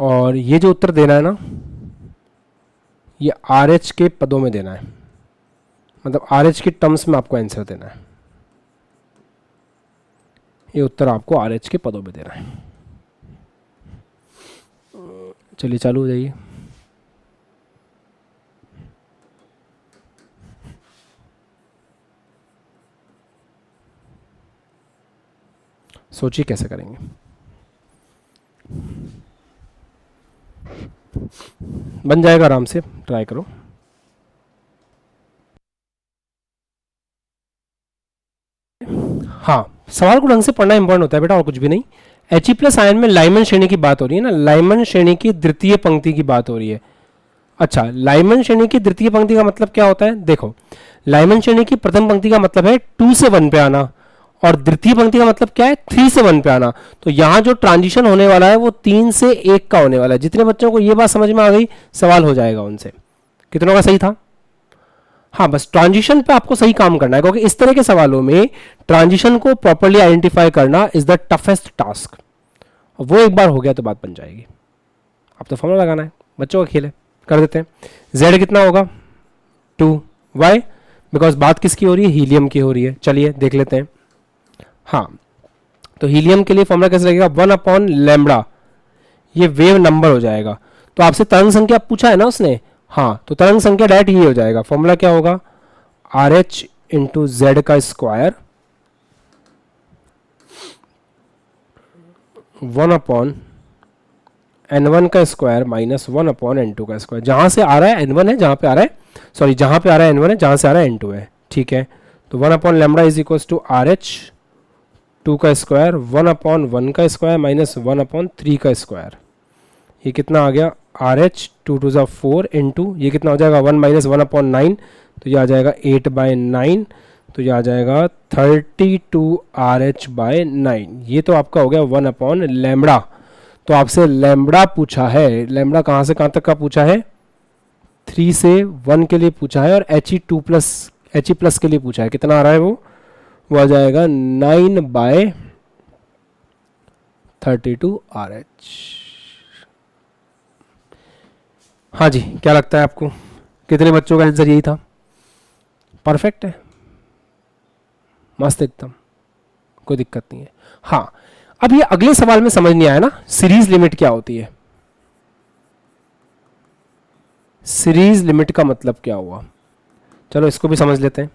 और ये जो उत्तर देना है ना, ये RH के पदों में देना है, मतलब RH के टर्म्स में आपको आंसर देना है। ये उत्तर आपको RH के पदों में देना है। चलिए चालू हो जाइए। सोचिए कैसे करेंगे। बन जाएगा, आराम से ट्राई करो। हाँ, सवाल को ढंग से पढ़ना इंपॉर्टेंट होता है बेटा, और कुछ भी नहीं। He+ आयन में लाइमन श्रेणी की बात हो रही है ना, लाइमन श्रेणी की द्वितीय पंक्ति की बात हो रही है। अच्छा, लाइमन श्रेणी की द्वितीय पंक्ति का मतलब क्या होता है? देखो, लाइमन श्रेणी की प्रथम पंक्ति का मतलब है 2 से 1 पे आना, और द्वितीय पंक्ति का मतलब क्या है? 3 से 1 पे आना। तो यहाँ जो ट्रांजिशन होने वाला है वो 3 से 1 का होने वाला है। जितने बच्चों को ये बात समझ में आ गई, सवाल हो जाएगा उनसे। कितनों का सही था? हाँ, बस ट्रांजिशन पे आपको सही काम करना है, क्योंकि इस तरह के सवालों में ट्रांजिशन को प्रॉपर्ली आइडेंटिफाई करना इज द टफेस्ट टास्क। वो एक बार हो गया तो बात बन जाएगी। अब तो फॉर्मूला लगाना है, बच्चों का खेल है, कर देते हैं। z कितना होगा? 2। वाई? बिकॉज बात किसकी हो रही है? हीलियम की हो रही है। चलिए देख लेते हैं। हाँ, तो हीलियम के लिए फॉर्मूला कैसे लगेगा? 1/λ, ये वेव नंबर हो जाएगा। तो आपसे तरंग संख्या पूछा है ना उसने, हाँ, तो तरंग संख्या डायरेक्ट ये हो जाएगा। फॉर्मूला क्या होगा? RH इंटू जेड का स्क्वायर 1/n1 का स्क्वायर माइनस 1/n2 का स्क्वायर। जहां से आ रहा है n1 है, जहां पे आ रहा है, सॉरी, जहां पे आ रहा है n1 है, जहां से आ रहा है n2 है। ठीक है, तो 1/λ इज इक्वल टू RH 2 का स्क्वायर 1/1 का स्क्वायर माइनस 1/3 का स्क्वायर, ये कितना आ गया आर एच, 2 टू ज़ा 4 इंटू ये कितना हो जाएगा 1 माइनस 1/9, तो ये आ जाएगा 8/9, तो ये आ जाएगा 32 आर एच बाय 9। ये तो आपका हो गया 1/लैम्बडा। तो आपसे लैम्बडा पूछा है, लैम्बडा कहाँ से कहाँ तक का पूछा है, 3 से 1 के लिए पूछा है, और एच ई प्लस के लिए पूछा है। कितना आ रहा है वो आ जाएगा 9/32 आर एच। हाँ जी, क्या लगता है आपको, कितने बच्चों का आंसर यही था? परफेक्ट है, मस्त एकदम, कोई दिक्कत नहीं है। हाँ, अब ये अगले सवाल में समझ नहीं आया ना, सीरीज लिमिट क्या होती है। सीरीज लिमिट का मतलब क्या हुआ, चलो इसको भी समझ लेते हैं।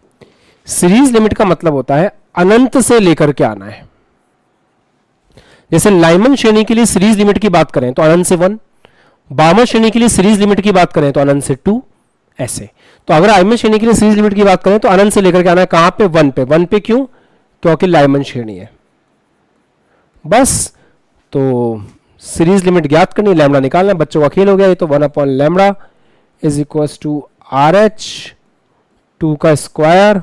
सीरीज लिमिट का मतलब होता है अनंत से लेकर के आना है। जैसे लाइमन श्रेणी के लिए सीरीज लिमिट की बात करें तो अनंत से 1, बामन श्रेणी के लिए सीरीज लिमिट की बात करें तो अनंत से 2, ऐसे। तो अगर आयमन श्रेणी के लिए सीरीज लिमिट की बात करें तो अनंत से लेकर के आना है कहां पे, 1 पे। 1 पे क्यों, क्योंकि लाइमन श्रेणी है, बस। तो सीरीज लिमिट ज्ञात करनी, लैम्बडा निकालना, बच्चों का खेल हो गया ये तो। One by lambda is equal to R H 2 का स्क्वायर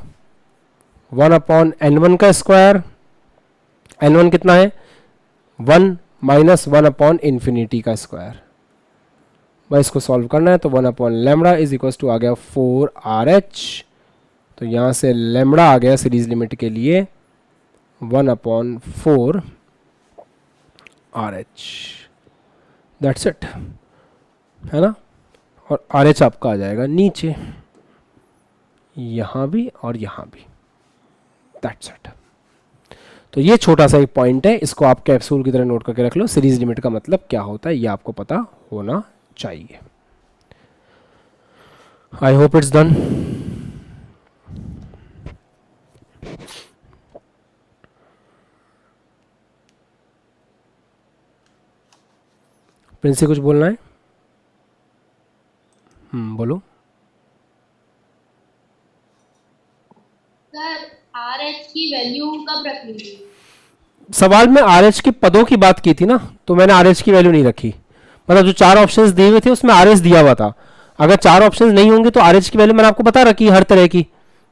1/n1 का स्क्वायर, n1 कितना है 1 माइनस 1/इंफिनिटी का स्क्वायर। बस इसको सॉल्व करना है तो 1/लैम्बडा इज इक्वल टू आ गया 4 आर एच। तो यहाँ से लैम्बडा आ गया सीरीज लिमिट के लिए 1/4 आर एच, दैट्स इट, है ना। और आर एच आपका आ जाएगा नीचे, यहाँ भी और यहाँ भी, दैट्स इट। तो ये छोटा सा एक पॉइंट है, इसको आप कैप्सूल की तरह नोट करके रख लो। सीरीज लिमिट का मतलब क्या होता है ये आपको पता होना चाहिए। I hope it's done. Princy कुछ बोलना है? बोलो। सर आर एच की वैल्यू कब रखनी है? सवाल में आर एच के पदों की बात की थी ना, तो मैंने आर एच की वैल्यू नहीं रखी। मतलब जो 4 ऑप्शंस दिए हुए थे उसमें आर एच दिया हुआ था। अगर 4 ऑप्शंस नहीं होंगे तो आर एच की वैल्यू मैंने आपको बता रखी है, हर तरह की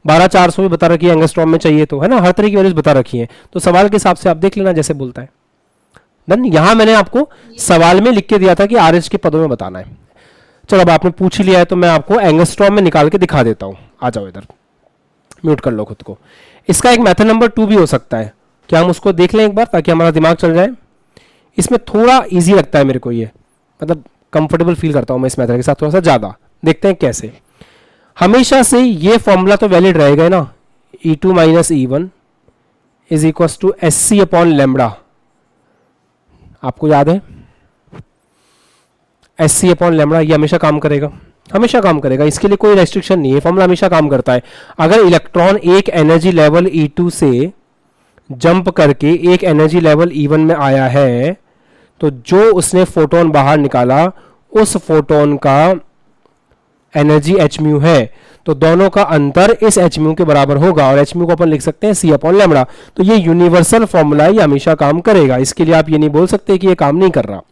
12,400 भी बता रखी है, एंगस्ट्रॉम में चाहिए तो, है ना, हर तरह की वैल्यूज बता रखी है। तो सवाल के हिसाब से आप देख लेना जैसे बोलता है। डन। यहां मैंने आपको सवाल में लिख के दिया था कि आर एच के पदों में बताना है। चलो अब आपने पूछ ही लिया है तो मैं आपको एंगस्ट्रॉम में निकाल के दिखा देता हूं। आ जाओ इधर, म्यूट कर लो खुद को। इसका एक मेथड नंबर 2 भी हो सकता है, क्या हम उसको देख लें एक बार ताकि हमारा दिमाग चल जाए। इसमें थोड़ा इजी लगता है मेरे को, ये मतलब कंफर्टेबल फील करता हूं मैं इस मेथड के साथ थोड़ा सा ज़्यादा। देखते हैं कैसे। हमेशा से ये फॉर्मूला तो वैलिड रहेगा ना, E2 minus E1 is equal to SC/लैम्बडा। आपको याद है SC/लैम्बडा, ये हमेशा काम करेगा, हमेशा काम करेगा, इसके लिए कोई रेस्ट्रिक्शन नहीं है, फॉर्मूला हमेशा काम करता है। अगर इलेक्ट्रॉन एक एनर्जी लेवल E2 से जंप करके एक एनर्जी लेवल E1 में आया है तो जो उसने फोटोन बाहर निकाला उस फोटोन का एनर्जी एच म्यू है, तो दोनों का अंतर इस एच म्यू के बराबर होगा, और एच म्यू को अपन लिख सकते हैं C/लैम्बडा। तो ये यूनिवर्सल फॉर्मूला है, ये हमेशा काम करेगा, इसके लिए आप ये नहीं बोल सकते कि ये काम नहीं कर रहा।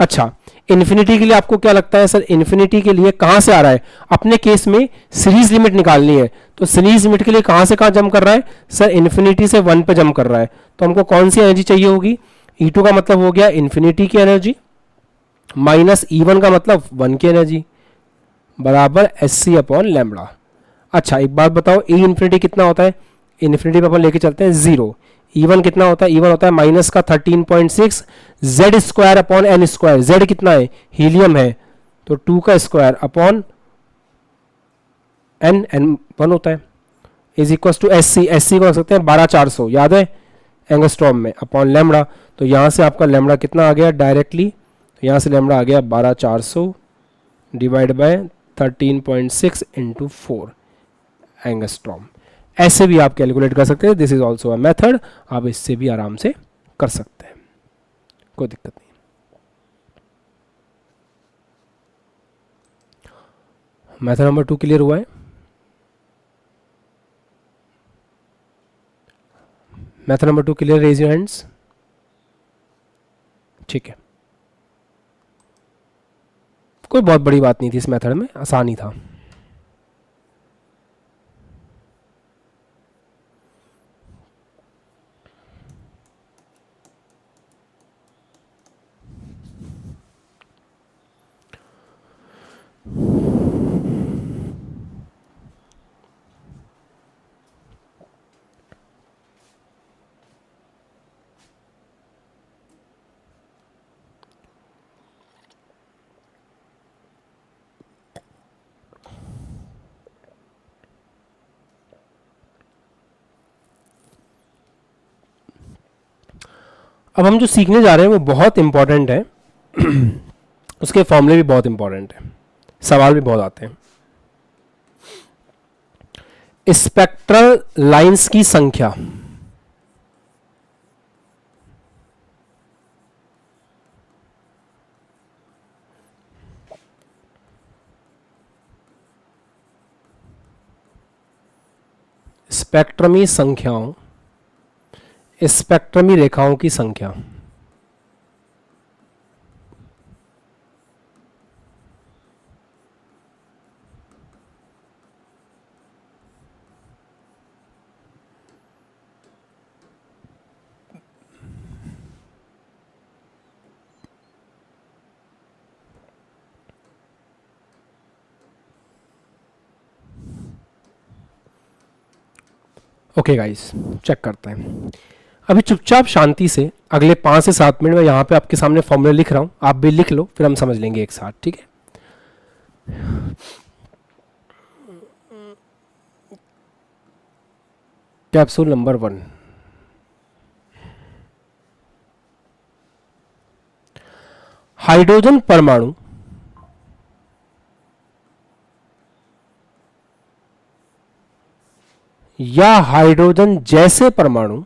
अच्छा, इन्फिनिटी के लिए आपको क्या लगता है सर, इन्फिनिटी के लिए कहां से आ रहा है? अपने केस में सीरीज लिमिट निकालनी है, तो सीरीज लिमिट के लिए कहां से कहां जंप कर रहा है सर? इन्फिनिटी से 1 पे जंप कर रहा है। तो हमको कौन सी एनर्जी चाहिए होगी? E2 का मतलब हो गया इन्फिनिटी की एनर्जी, माइनस E1 का मतलब 1 की एनर्जी, बराबर SC/लैम्बडा। अच्छा एक बात बताओ, E इन्फिनिटी कितना होता है? इन्फिनिटी पे अपन लेके चलते हैं 0। E1 कितना होता है? E1 होता है माइनस का 13.6 Z square upon N square. Z कितना है? हीलियम है, तो 2 का स्क्वायर अपॉन N, N 1 होता है, is equal to SC। SC को रख सकते हैं 12,400, याद है, एंगस्ट्रॉम में, अपॉन लैम्बडा। तो यहाँ से आपका लैम्बडा कितना आ गया डायरेक्टली? तो यहाँ से लैम्बडा आ गया 12,400 डिवाइड बाय 13.6 इंटू 4 एंगस्ट्रॉम। ऐसे भी आप कैलकुलेट कर सकते हैं, this is also a method, आप इससे भी आराम से कर सकते हैं, कोई दिक्कत नहीं। मेथड नंबर 2 क्लियर हुआ है? Method number 2 clear, raise your hands. ठीक है, कोई बहुत बड़ी बात नहीं थी इस मेथड में, आसान ही था। अब हम जो सीखने जा रहे हैं वो बहुत इंपॉर्टेंट है। उसके फॉर्मूले भी बहुत इंपॉर्टेंट है, सवाल भी बहुत आते हैं। स्पेक्ट्रल लाइंस की संख्या, स्पेक्ट्रमी संख्याओं, स्पेक्ट्रमी रेखाओं की संख्या। ओके गाइस, चेक करते हैं। अभी चुपचाप शांति से अगले 5 से 7 मिनट में यहाँ पे आपके सामने फॉर्मूला लिख रहा हूँ, आप भी लिख लो, फिर हम समझ लेंगे एक साथ, ठीक है। कैप्सूल नंबर 1, हाइड्रोजन परमाणु या हाइड्रोजन जैसे परमाणु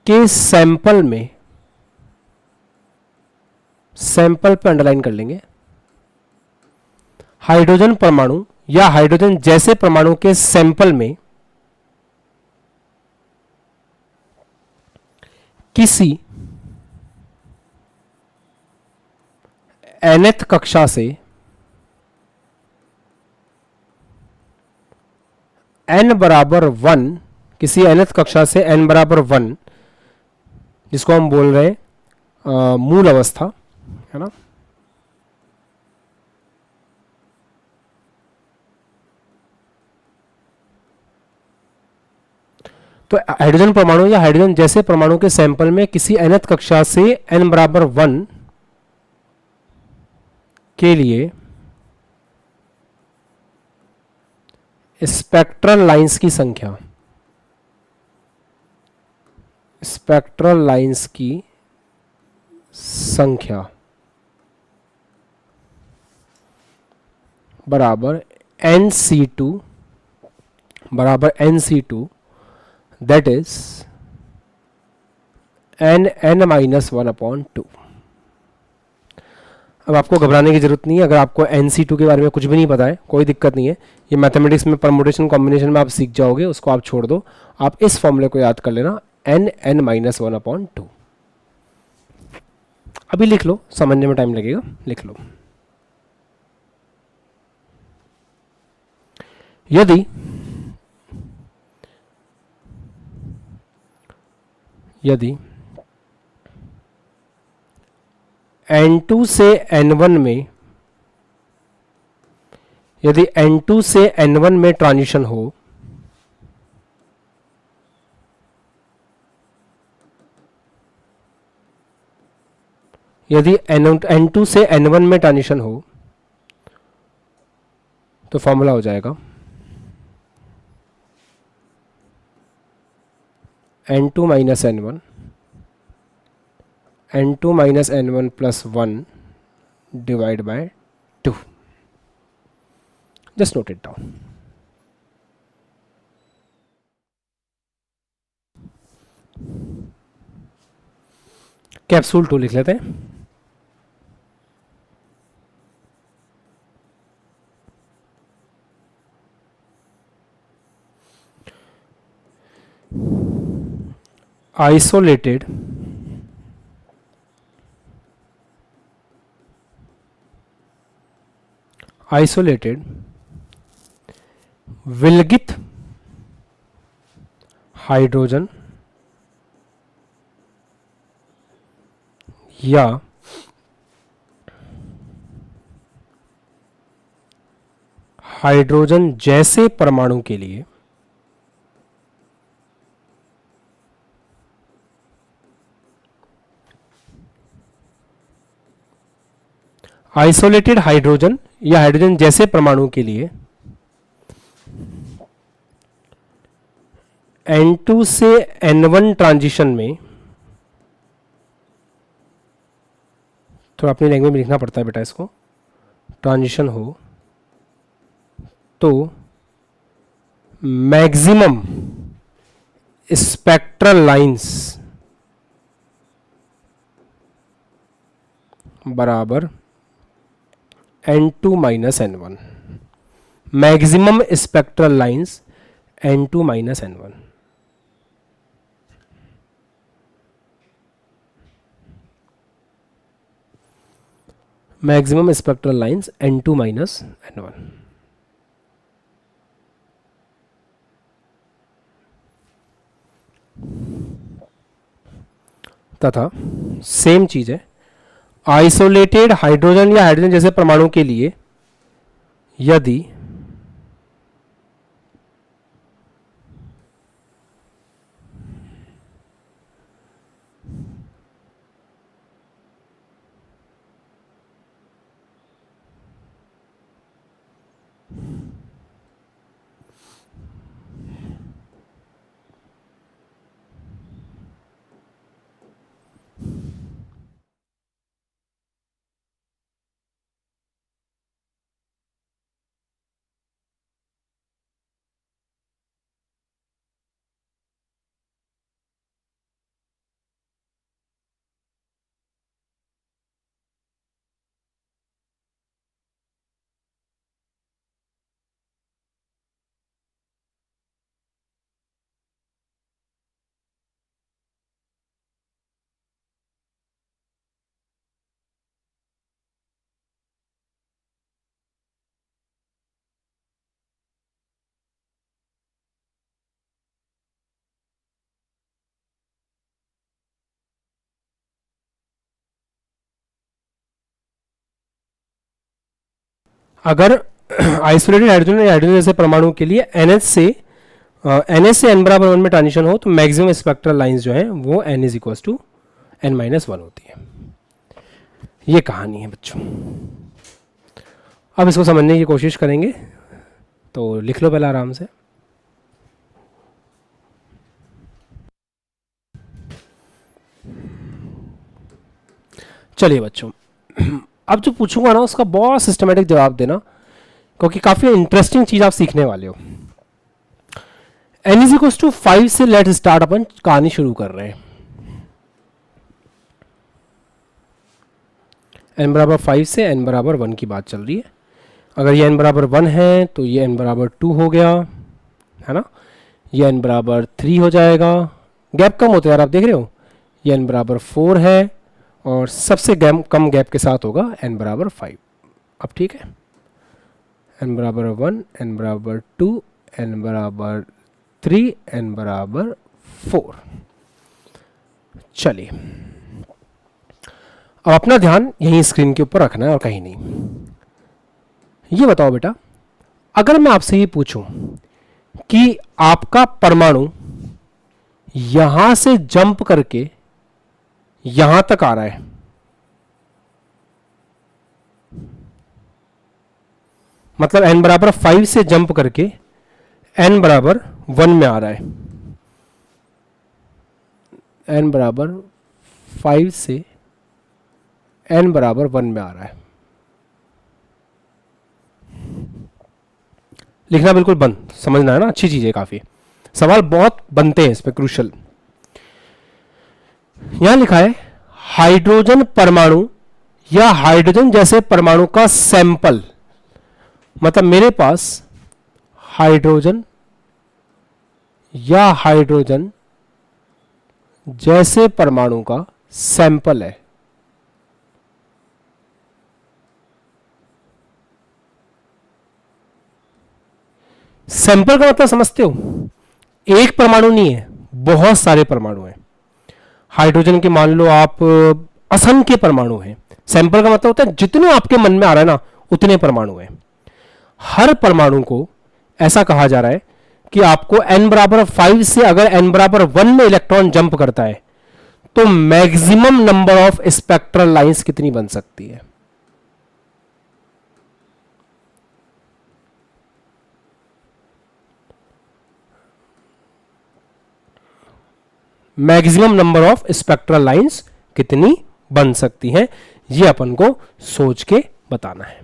के सैंपल में, सैंपल पे अंडरलाइन कर लेंगे, हाइड्रोजन परमाणु या हाइड्रोजन जैसे परमाणु के सैंपल में किसी nth कक्षा से n बराबर 1, किसी nth कक्षा से n बराबर 1, जिसको हम बोल रहे हैं मूल अवस्था, है ना। तो हाइड्रोजन परमाणु या हाइड्रोजन जैसे परमाणु के सैंपल में किसी nth कक्षा से n बराबर 1 के लिए स्पेक्ट्रल लाइंस की संख्या, स्पेक्ट्रल लाइंस की संख्या बराबर NC2 बराबर NC2, दैट इज n-1/2। अब आपको घबराने की जरूरत नहीं है, अगर आपको NC2 के बारे में कुछ भी नहीं पता है कोई दिक्कत नहीं है, ये मैथमेटिक्स में परमुटेशन कॉम्बिनेशन में आप सीख जाओगे, उसको आप छोड़ दो, आप इस फॉर्मूले को याद कर लेना, n-1/2। अभी लिख लो, समझने में टाइम लगेगा, लिख लो। यदि n2 से n1 में, यदि n2 से n1 में ट्रांजिशन हो, यदि n2 से n1 में ट्रांजिशन हो तो फॉर्मूला हो जाएगा n2 minus n1, n2 minus n1 plus 1 divide by 2। Just note it down. Capsule 2 लिख लेते हैं। आइसोलेटेड विलगित हाइड्रोजन या हाइड्रोजन जैसे परमाणु के लिए आइसोलेटेड हाइड्रोजन या हाइड्रोजन जैसे परमाणु के लिए N2 से N1 ट्रांजिशन में, तो अपनी लैंग्वेज में लिखना पड़ता है बेटा इसको, ट्रांजिशन हो तो मैक्सिमम स्पेक्ट्रल लाइंस बराबर N2 minus N1, maximum spectral lines N2 minus N1। Maximum spectral lines N2 minus N1 तथा सेम चीज है आइसोलेटेड हाइड्रोजन या हाइड्रोजन जैसे परमाणु के लिए यदि अगर आइसोलेटेड हाइड्रोजन या हाइड्रोजन जैसे परमाणु के लिए NH से N बराबर 1 में ट्रांजिशन हो तो मैक्सिमम स्पेक्ट्रल लाइंस जो है वो N is equal to N minus 1 होती है। ये कहानी है बच्चों। अब इसको समझने की कोशिश करेंगे, तो लिख लो पहले आराम से। चलिए बच्चों, अब जो पूछूंगा ना उसका बहुत सिस्टमेटिक जवाब देना, क्योंकि काफी इंटरेस्टिंग चीज आप सीखने वाले हो। N इज इक्वल टू 5 से लेट स्टार्ट अपन कहानी शुरू कर रहे हैं। n बराबर 5 से n बराबर 1 की बात चल रही है। अगर ये n बराबर 1 है तो ये n बराबर 2 हो गया, है ना। ये n बराबर 3 हो जाएगा, गैप कम होता है यार, आप देख रहे हो। ये n बराबर 4 है और सबसे कम गैप के साथ होगा n बराबर 5। अब ठीक है, n बराबर 1, n बराबर 2, n बराबर 3, n बराबर 4। चलिए, अब अपना ध्यान यहीं स्क्रीन के ऊपर रखना है और कहीं नहीं। ये बताओ बेटा, अगर मैं आपसे ये पूछूं कि आपका परमाणु यहां से जंप करके यहां तक आ रहा है, मतलब n बराबर 5 से जंप करके n बराबर 1 में आ रहा है। n बराबर 5 से n बराबर 1 में आ रहा है। लिखना बिल्कुल बंद, समझना है ना, अच्छी चीज है काफी। सवाल बहुत बनते हैं इसमें, क्रूशल। यहां लिखा है हाइड्रोजन परमाणु या हाइड्रोजन जैसे परमाणु का सैंपल, मतलब मेरे पास हाइड्रोजन या हाइड्रोजन जैसे परमाणु का सैंपल है। सैंपल का मतलब समझते हो, एक परमाणु नहीं है, बहुत सारे परमाणु हैं। हाइड्रोजन के मान लो आप असंख्य परमाणु हैं। सैंपल का मतलब होता है जितने आपके मन में आ रहा है ना उतने परमाणु हैं। हर परमाणु को ऐसा कहा जा रहा है कि आपको n बराबर 5 से अगर n बराबर 1 में इलेक्ट्रॉन जंप करता है तो maximum number of spectral lines कितनी बन सकती है। Maximum number of spectral lines कितनी बन सकती हैं, ये अपन को सोच के बताना है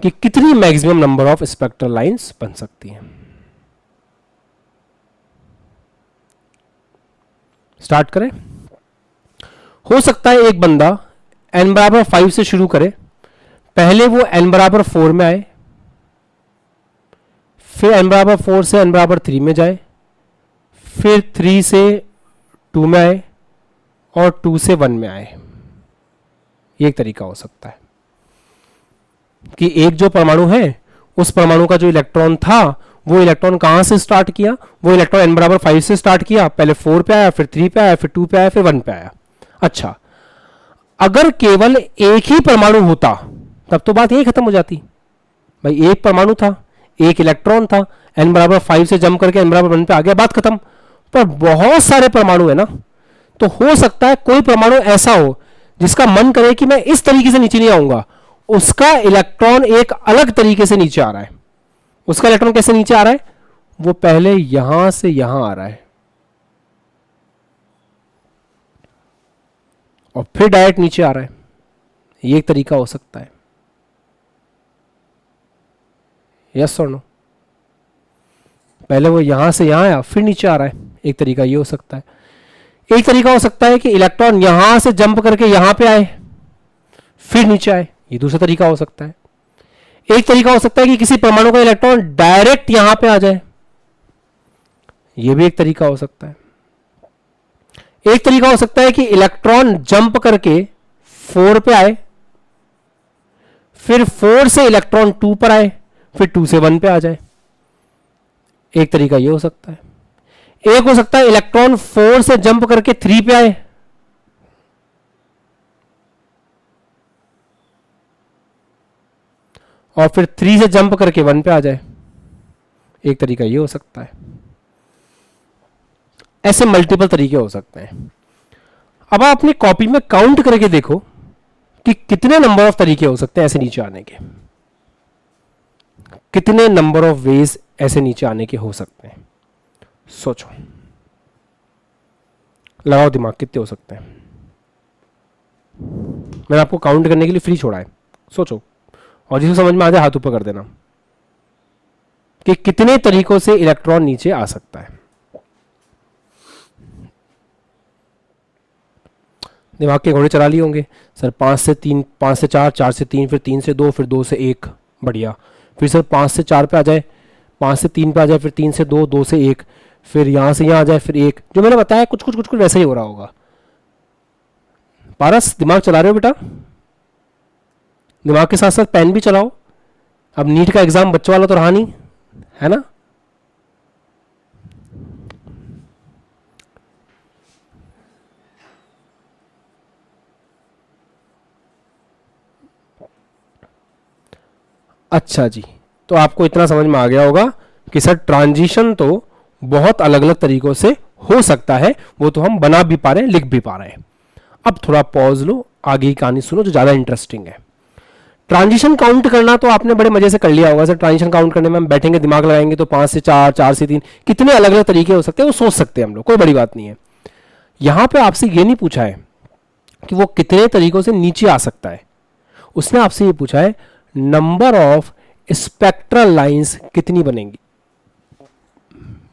कि कितनी maximum number of spectral lines बन सकती हैं। स्टार्ट करें। हो सकता है एक बंदा n बराबर 5 से शुरू करे, पहले वो n बराबर 4 में आए, फिर n बराबर 4 से n बराबर 3 में जाए, फिर 3 से 2 में आए और 2 से 1 में आए। ये एक तरीका हो सकता है कि एक जो परमाणु है उस परमाणु का जो इलेक्ट्रॉन था वो इलेक्ट्रॉन कहां से स्टार्ट किया, वो इलेक्ट्रॉन n बराबर 5 से स्टार्ट किया, पहले 4 पे आया, फिर 3 पे आया, फिर 2 पे आया, फिर 1 पे आया। अच्छा, अगर केवल एक ही परमाणु होता तब तो बात यही खत्म हो जाती। भाई एक परमाणु था, एक इलेक्ट्रॉन था, n बराबर 5 से जंप करके n बराबर 1 पे आ गया, बात खत्म। पर बहुत सारे परमाणु है ना, तो हो सकता है कोई परमाणु ऐसा हो जिसका मन करे कि मैं इस तरीके से नीचे नहीं आऊंगा, उसका इलेक्ट्रॉन एक अलग तरीके से नीचे आ रहा है। उसका इलेक्ट्रॉन कैसे नीचे आ रहा है, वो पहले यहां से यहां आ रहा है और फिर डायरेक्ट नीचे आ रहा है। ये एक तरीका हो सकता है। यस और नो? पहले वो यहां से यहां आया फिर नीचे आ रहा है, एक तरीका ये हो सकता है। एक तरीका हो सकता है कि इलेक्ट्रॉन यहां से जंप करके यहां पे आए फिर नीचे आए, ये दूसरा तरीका हो सकता है। एक तरीका हो सकता है कि किसी परमाणु का इलेक्ट्रॉन डायरेक्ट यहां पे आ जाए, यह भी एक तरीका हो सकता है। एक तरीका हो सकता है कि इलेक्ट्रॉन जंप करके 4 पे आए, फिर 4 से इलेक्ट्रॉन 2 पर आए, फिर 2 से 1 पे आ जाए। एक तरीका यह हो सकता है। एक हो सकता है इलेक्ट्रॉन 4 से जंप करके 3 पे आए, और फिर 3 से जंप करके 1 पे आ जाए। एक तरीका यह हो सकता है। ऐसे मल्टीपल तरीके हो सकते हैं। अब आप अपनी कॉपी में काउंट करके देखो कि कितने नंबर ऑफ तरीके हो सकते हैं ऐसे नीचे आने के, कितने नंबर ऑफ वेज ऐसे नीचे आने के हो सकते हैं। सोचो, लगाओ दिमाग, कितने हो सकते हैं। मैंने आपको काउंट करने के लिए फ्री छोड़ा है, सोचो, और जिसको समझ में आ जाए हाथ ऊपर कर देना कि कितने तरीकों से इलेक्ट्रॉन नीचे आ सकता है। दिमाग के घोड़े चला लिए होंगे सर, 5 से 3, 5 से 4, 4 से 3, फिर 3 से 2, फिर 2 से 1, बढ़िया। फिर सर 5 से 4 पे आ जाए, 5 से 3 पे आ जाए, फिर 3 से 2, 2 से 1, फिर यहां से यहां आ जाए, फिर 1। जो मैंने बताया कुछ कुछ कुछ कुछ वैसे ही हो रहा होगा। पारस, दिमाग चला रहे हो बेटा? दिमाग के साथ साथ पेन भी चलाओ। अब नीट का एग्जाम बच्चों वाला तो रहा नहीं, है ना? अच्छा जी, तो आपको इतना समझ में आ गया होगा कि सर ट्रांजिशन तो बहुत अलग अलग तरीकों से हो सकता है, वो तो हम बना भी पा रहे हैं, लिख भी पा रहे हैं। अब थोड़ा पॉज लो, आगे की कहानी सुनो जो ज़्यादा इंटरेस्टिंग है। ट्रांजिशन काउंट करना तो आपने बड़े मजे से कर लिया होगा सर। ट्रांजिशन काउंट करने में हम बैठेंगे, दिमाग लगाएंगे तो 5 से 4, 4 से 3, कितने अलग अलग तरीके हो सकते हैं वो सोच सकते हैं हम लोग, कोई बड़ी बात नहीं है। यहां पे आपसे ये नहीं पूछा है कि वो कितने तरीकों से नीचे आ सकता है, उसने आपसे ये पूछा है नंबर ऑफ स्पेक्ट्रल लाइंस कितनी बनेंगी,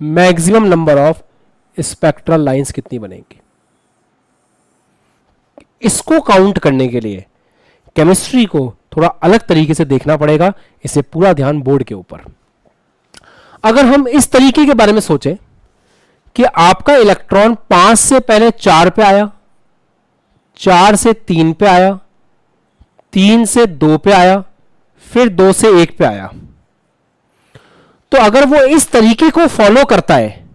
maximum number of spectral lines कितनी बनेंगी। इसको काउंट करने के लिए केमिस्ट्री को थोड़ा अलग तरीके से देखना पड़ेगा, इसे पूरा ध्यान बोर्ड के ऊपर। अगर हम इस तरीके के बारे में सोचें कि आपका इलेक्ट्रॉन 5 से पहले 4 पे आया, 4 से 3 पे आया, 3 से 2 पे आया, फिर 2 से 1 पे आया। तो अगर वो इस तरीके को फॉलो करता है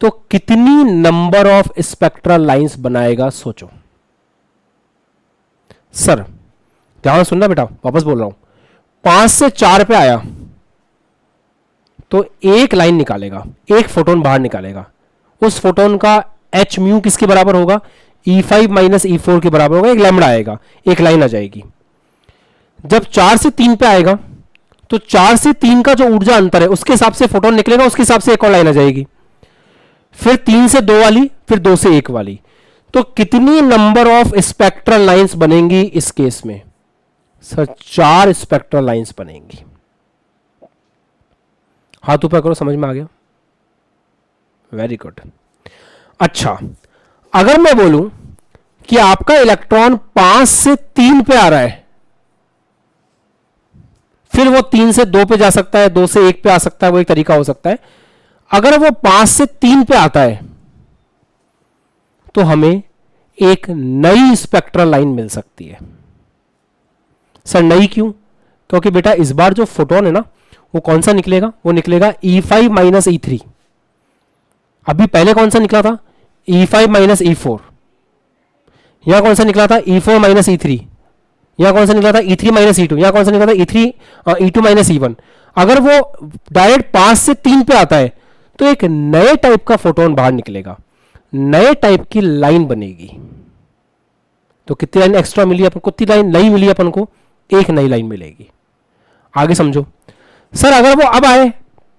तो कितनी नंबर ऑफ स्पेक्ट्रल लाइंस बनाएगा, सोचो। सर ध्यान सुनना बेटा, वापस बोल रहा हूं। 5 से 4 पे आया तो एक लाइन निकालेगा, एक फोटोन बाहर निकालेगा। उस फोटोन का एच म्यू किसके बराबर होगा? E5 माइनस E4 के बराबर होगा। एक लैम्बडा आएगा, एक लाइन आ जाएगी। जब 4 से 3 पे आएगा तो 4 से 3 का जो ऊर्जा अंतर है उसके हिसाब से फोटोन निकलेगा, उसके हिसाब से एक और लाइन आ जाएगी। फिर 3 से 2 वाली, फिर 2 से 1 वाली। तो कितनी नंबर ऑफ स्पेक्ट्रल लाइंस बनेंगी इस केस में? सर 4 स्पेक्ट्रल लाइंस बनेंगी। हाथ ऊपर करो, समझ में आ गया? Very good. अच्छा, अगर मैं बोलूं कि आपका इलेक्ट्रॉन 5 से 3 पे आ रहा है, फिर वो 3 से 2 पे जा सकता है, 2 से 1 पे आ सकता है, वो एक तरीका हो सकता है। अगर वो 5 से 3 पे आता है तो हमें एक नई स्पेक्ट्रल लाइन मिल सकती है। सर नई क्यों? क्योंकि बेटा इस बार जो फोटोन है ना वो कौन सा निकलेगा? वो निकलेगा E5 माइनस E3। अभी पहले कौन सा निकला था? E5 minus E4। यहां कौन सा निकला था? E4 minus E3। यहां कौन सा निकला था? E3 minus E2। यहां कौन सा निकला था? E2 minus E1। अगर वो डायरेक्ट 5 से 3 पे आता है तो एक नए टाइप का फोटोन बाहर निकलेगा, नए टाइप की लाइन बनेगी। तो कितनी लाइन एक्स्ट्रा मिली अपन को? कितनी लाइन नई मिली अपन को? एक नई लाइन मिलेगी। आगे समझो। सर अगर वो अब आए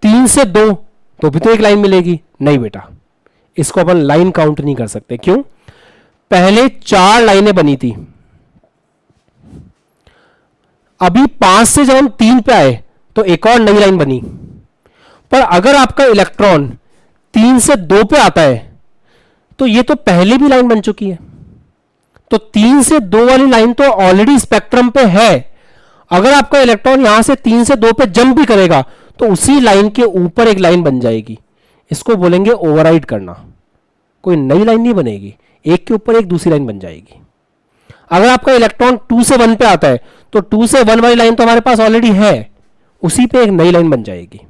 3 से 2 तो भी तो एक लाइन मिलेगी। नहीं बेटा, इसको अपन लाइन काउंट नहीं कर सकते। क्यों? पहले 4 लाइनें बनी थी, अभी 5 से जब हम 3 पे आए तो एक और नई लाइन बनी। पर अगर आपका इलेक्ट्रॉन 3 से 2 पे आता है तो ये तो पहले भी लाइन बन चुकी है। तो 3 से 2 वाली लाइन तो ऑलरेडी स्पेक्ट्रम पे है। अगर आपका इलेक्ट्रॉन यहां से 3 से 2 पे जंप भी करेगा तो उसी लाइन के ऊपर एक लाइन बन जाएगी। इसको बोलेंगे ओवरराइड करना। कोई नई लाइन नहीं बनेगी, एक के ऊपर एक दूसरी लाइन बन जाएगी। अगर आपका इलेक्ट्रॉन 2 से 1 पे आता है तो 2 से 1 वाली लाइन तो हमारे पास ऑलरेडी है, उसी पे एक नई लाइन बन जाएगी।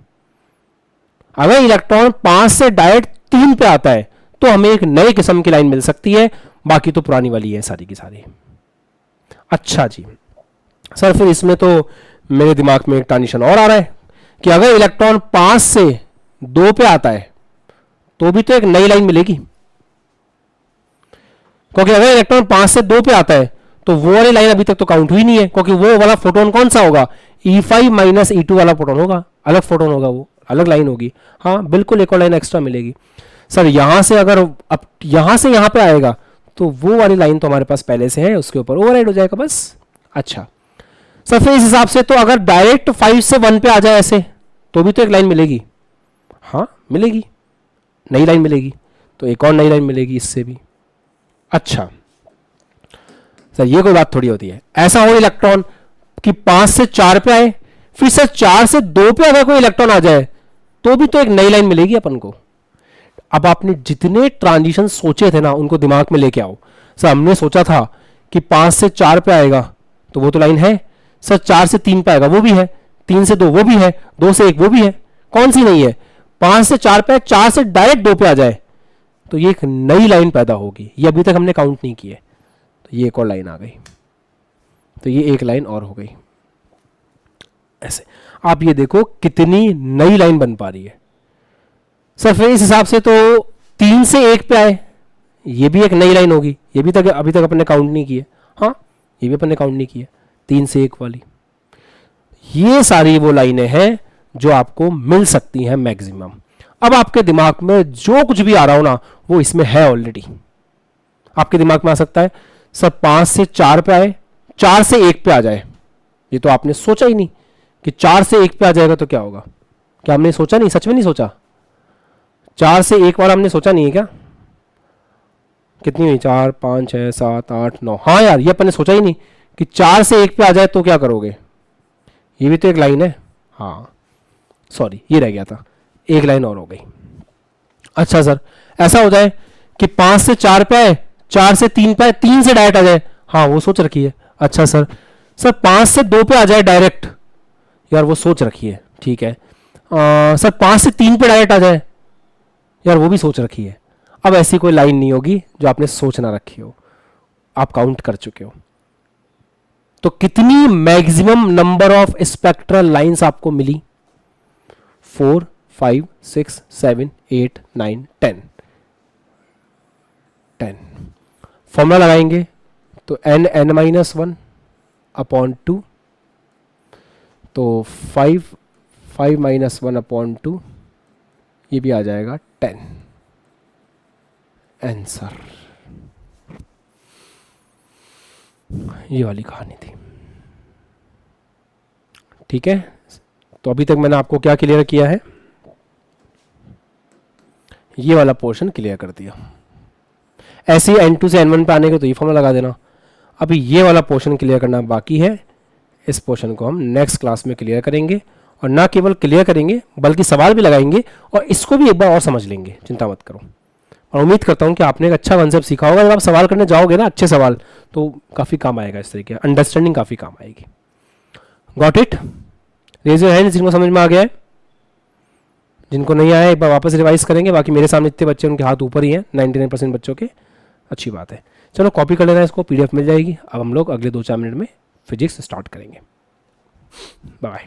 अगर इलेक्ट्रॉन 5 से डायरेक्ट 3 पे आता है तो हमें एक नए किस्म की लाइन मिल सकती है, बाकी तो पुरानी वाली है सारी की सारी। अच्छा जी सर, फिर इसमें तो मेरे दिमाग में एक ट्रांजिशन और आ रहा है कि अगर इलेक्ट्रॉन 5 से 2 पे आता है तो भी तो एक नई लाइन मिलेगी। क्योंकि अगर इलेक्ट्रॉन 5 से 2 पे आता है तो वो वाली लाइन अभी तक तो काउंट हुई नहीं है, क्योंकि वो वाला फोटोन कौन सा होगा? E5 माइनस E2 वाला फोटोन होगा, अलग फोटोन होगा, वो अलग लाइन होगी। हाँ बिल्कुल, एक और लाइन एक्स्ट्रा मिलेगी। सर यहां से अगर अब यहां से यहां पे आएगा तो वो वाली लाइन तो हमारे पास पहले से है, उसके ऊपर ओवरराइड हो जाएगा बस। अच्छा सर, फिर इस हिसाब से तो अगर डायरेक्ट 5 से 1 पे आ जाए ऐसे तो भी तो एक लाइन मिलेगी। हाँ मिलेगी, नई लाइन मिलेगी, तो एक और नई लाइन मिलेगी इससे भी। अच्छा सर, ये कोई बात थोड़ी होती है। ऐसा हो इलेक्ट्रॉन कि 5 से 4 पे आए, फिर सर 4 से 2 पे अगर कोई इलेक्ट्रॉन आ जाए तो भी तो एक नई लाइन मिलेगी अपन को। अब आपने जितने ट्रांजिशन सोचे थे ना उनको दिमाग में लेके आओ। सर हमने सोचा था कि 5 से 4 पे आएगा तो वो तो लाइन है। सर 4 से 3 पे आएगा वो भी है, 3 से 2 वो भी है, 2 से 1 वो भी है, कौन सी नहीं है? 5 से 4 पे, 4 से डायरेक्ट 2 पे आ जाए तो ये एक नई लाइन पैदा होगी। ये अभी तक हमने काउंट नहीं की है, तो ये एक और लाइन आ गई, तो ये एक लाइन और हो गई। ऐसे आप ये देखो कितनी नई लाइन बन पा रही है। सर फिर इस हिसाब से तो 3 से 1 पे आए, ये भी एक नई लाइन होगी। ये भी तक अभी तक अपन ने काउंट नहीं की है। हाँ ये भी अपन ने काउंट नहीं की है, 3 से 1 वाली। ये सारी वो लाइनें हैं जो आपको मिल सकती हैं मैक्सिमम। अब आपके दिमाग में जो कुछ भी आ रहा हो ना वो इसमें है ऑलरेडी। आपके दिमाग में आ सकता है सर 5 से 4 पे आए, 4 से 1 पे आ जाए। ये तो आपने सोचा ही नहीं कि 4 से 1 पे आ जाएगा तो क्या होगा। क्या हमने सोचा नहीं? सच में नहीं सोचा? 4 से 1 वाला हमने सोचा नहीं है क्या? कितनी हुई? 4 5 6 7 8 9। हाँ यार, ये अपन ने सोचा ही नहीं कि 4 से 1 पे आ जाए तो क्या करोगे। ये भी तो एक लाइन है। हाँ सॉरी, ये रह गया था, एक लाइन और हो गई। अच्छा सर, ऐसा हो जाए कि 5 से 4 पे आए, 4 से 3 पे आए, 3 से डायरेक्ट आ जाए, हाँ वो सोच रखी है। अच्छा सर, सर 5 से 2 पे आ जाए डायरेक्ट, यार वो सोच रखी है, ठीक है। सर 5 से 3 पे डायरेक्ट आ जाए, यार वो भी सोच रखी है। अब ऐसी कोई लाइन नहीं होगी जो आपने सोच ना रखी हो, आप काउंट कर चुके हो। तो कितनी maximum number of spectral lines आपको मिली? 4, 5, 6, 7, 8, 9, 10। फॉर्मूला लगाएंगे तो n माइनस 1 अपॉन 2, तो 5 माइनस 1 अपॉन 2, ये भी आ जाएगा 10 आंसर। ये वाली कहानी थी, ठीक है। तो अभी तक मैंने आपको क्या क्लियर किया है? ये वाला पोर्शन क्लियर कर दिया। ऐसे ही n2 से n1 पे आने के तो ये फॉर्मूला लगा देना। अभी ये वाला पोर्शन क्लियर करना बाकी है, इस पोर्शन को हम नेक्स्ट क्लास में क्लियर करेंगे। और ना केवल क्लियर करेंगे बल्कि सवाल भी लगाएंगे और इसको भी एक बार और समझ लेंगे, चिंता मत करो। और उम्मीद करता हूँ कि आपने एक अच्छा कंसेप्ट सीखा होगा। जब आप सवाल करने जाओगे ना, अच्छे सवाल, तो काफ़ी काम आएगा, इस तरीके अंडरस्टैंडिंग काफ़ी काम आएगी। Got it? Raise your hand जिनको समझ में आ गया है। जिनको नहीं आया एक बार वापस रिवाइज करेंगे। बाकी मेरे सामने इतने बच्चे, उनके हाथ ऊपर ही हैं, 99% बच्चों के। अच्छी बात है, चलो कॉपी कर लेना, इसको PDF मिल जाएगी। अब हम लोग अगले 2-4 मिनट में फिजिक्स स्टार्ट करेंगे। बाय।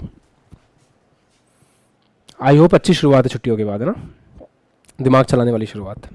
आई होप अच्छी शुरुआत है छुट्टियों के बाद, है ना, दिमाग चलाने वाली शुरुआत।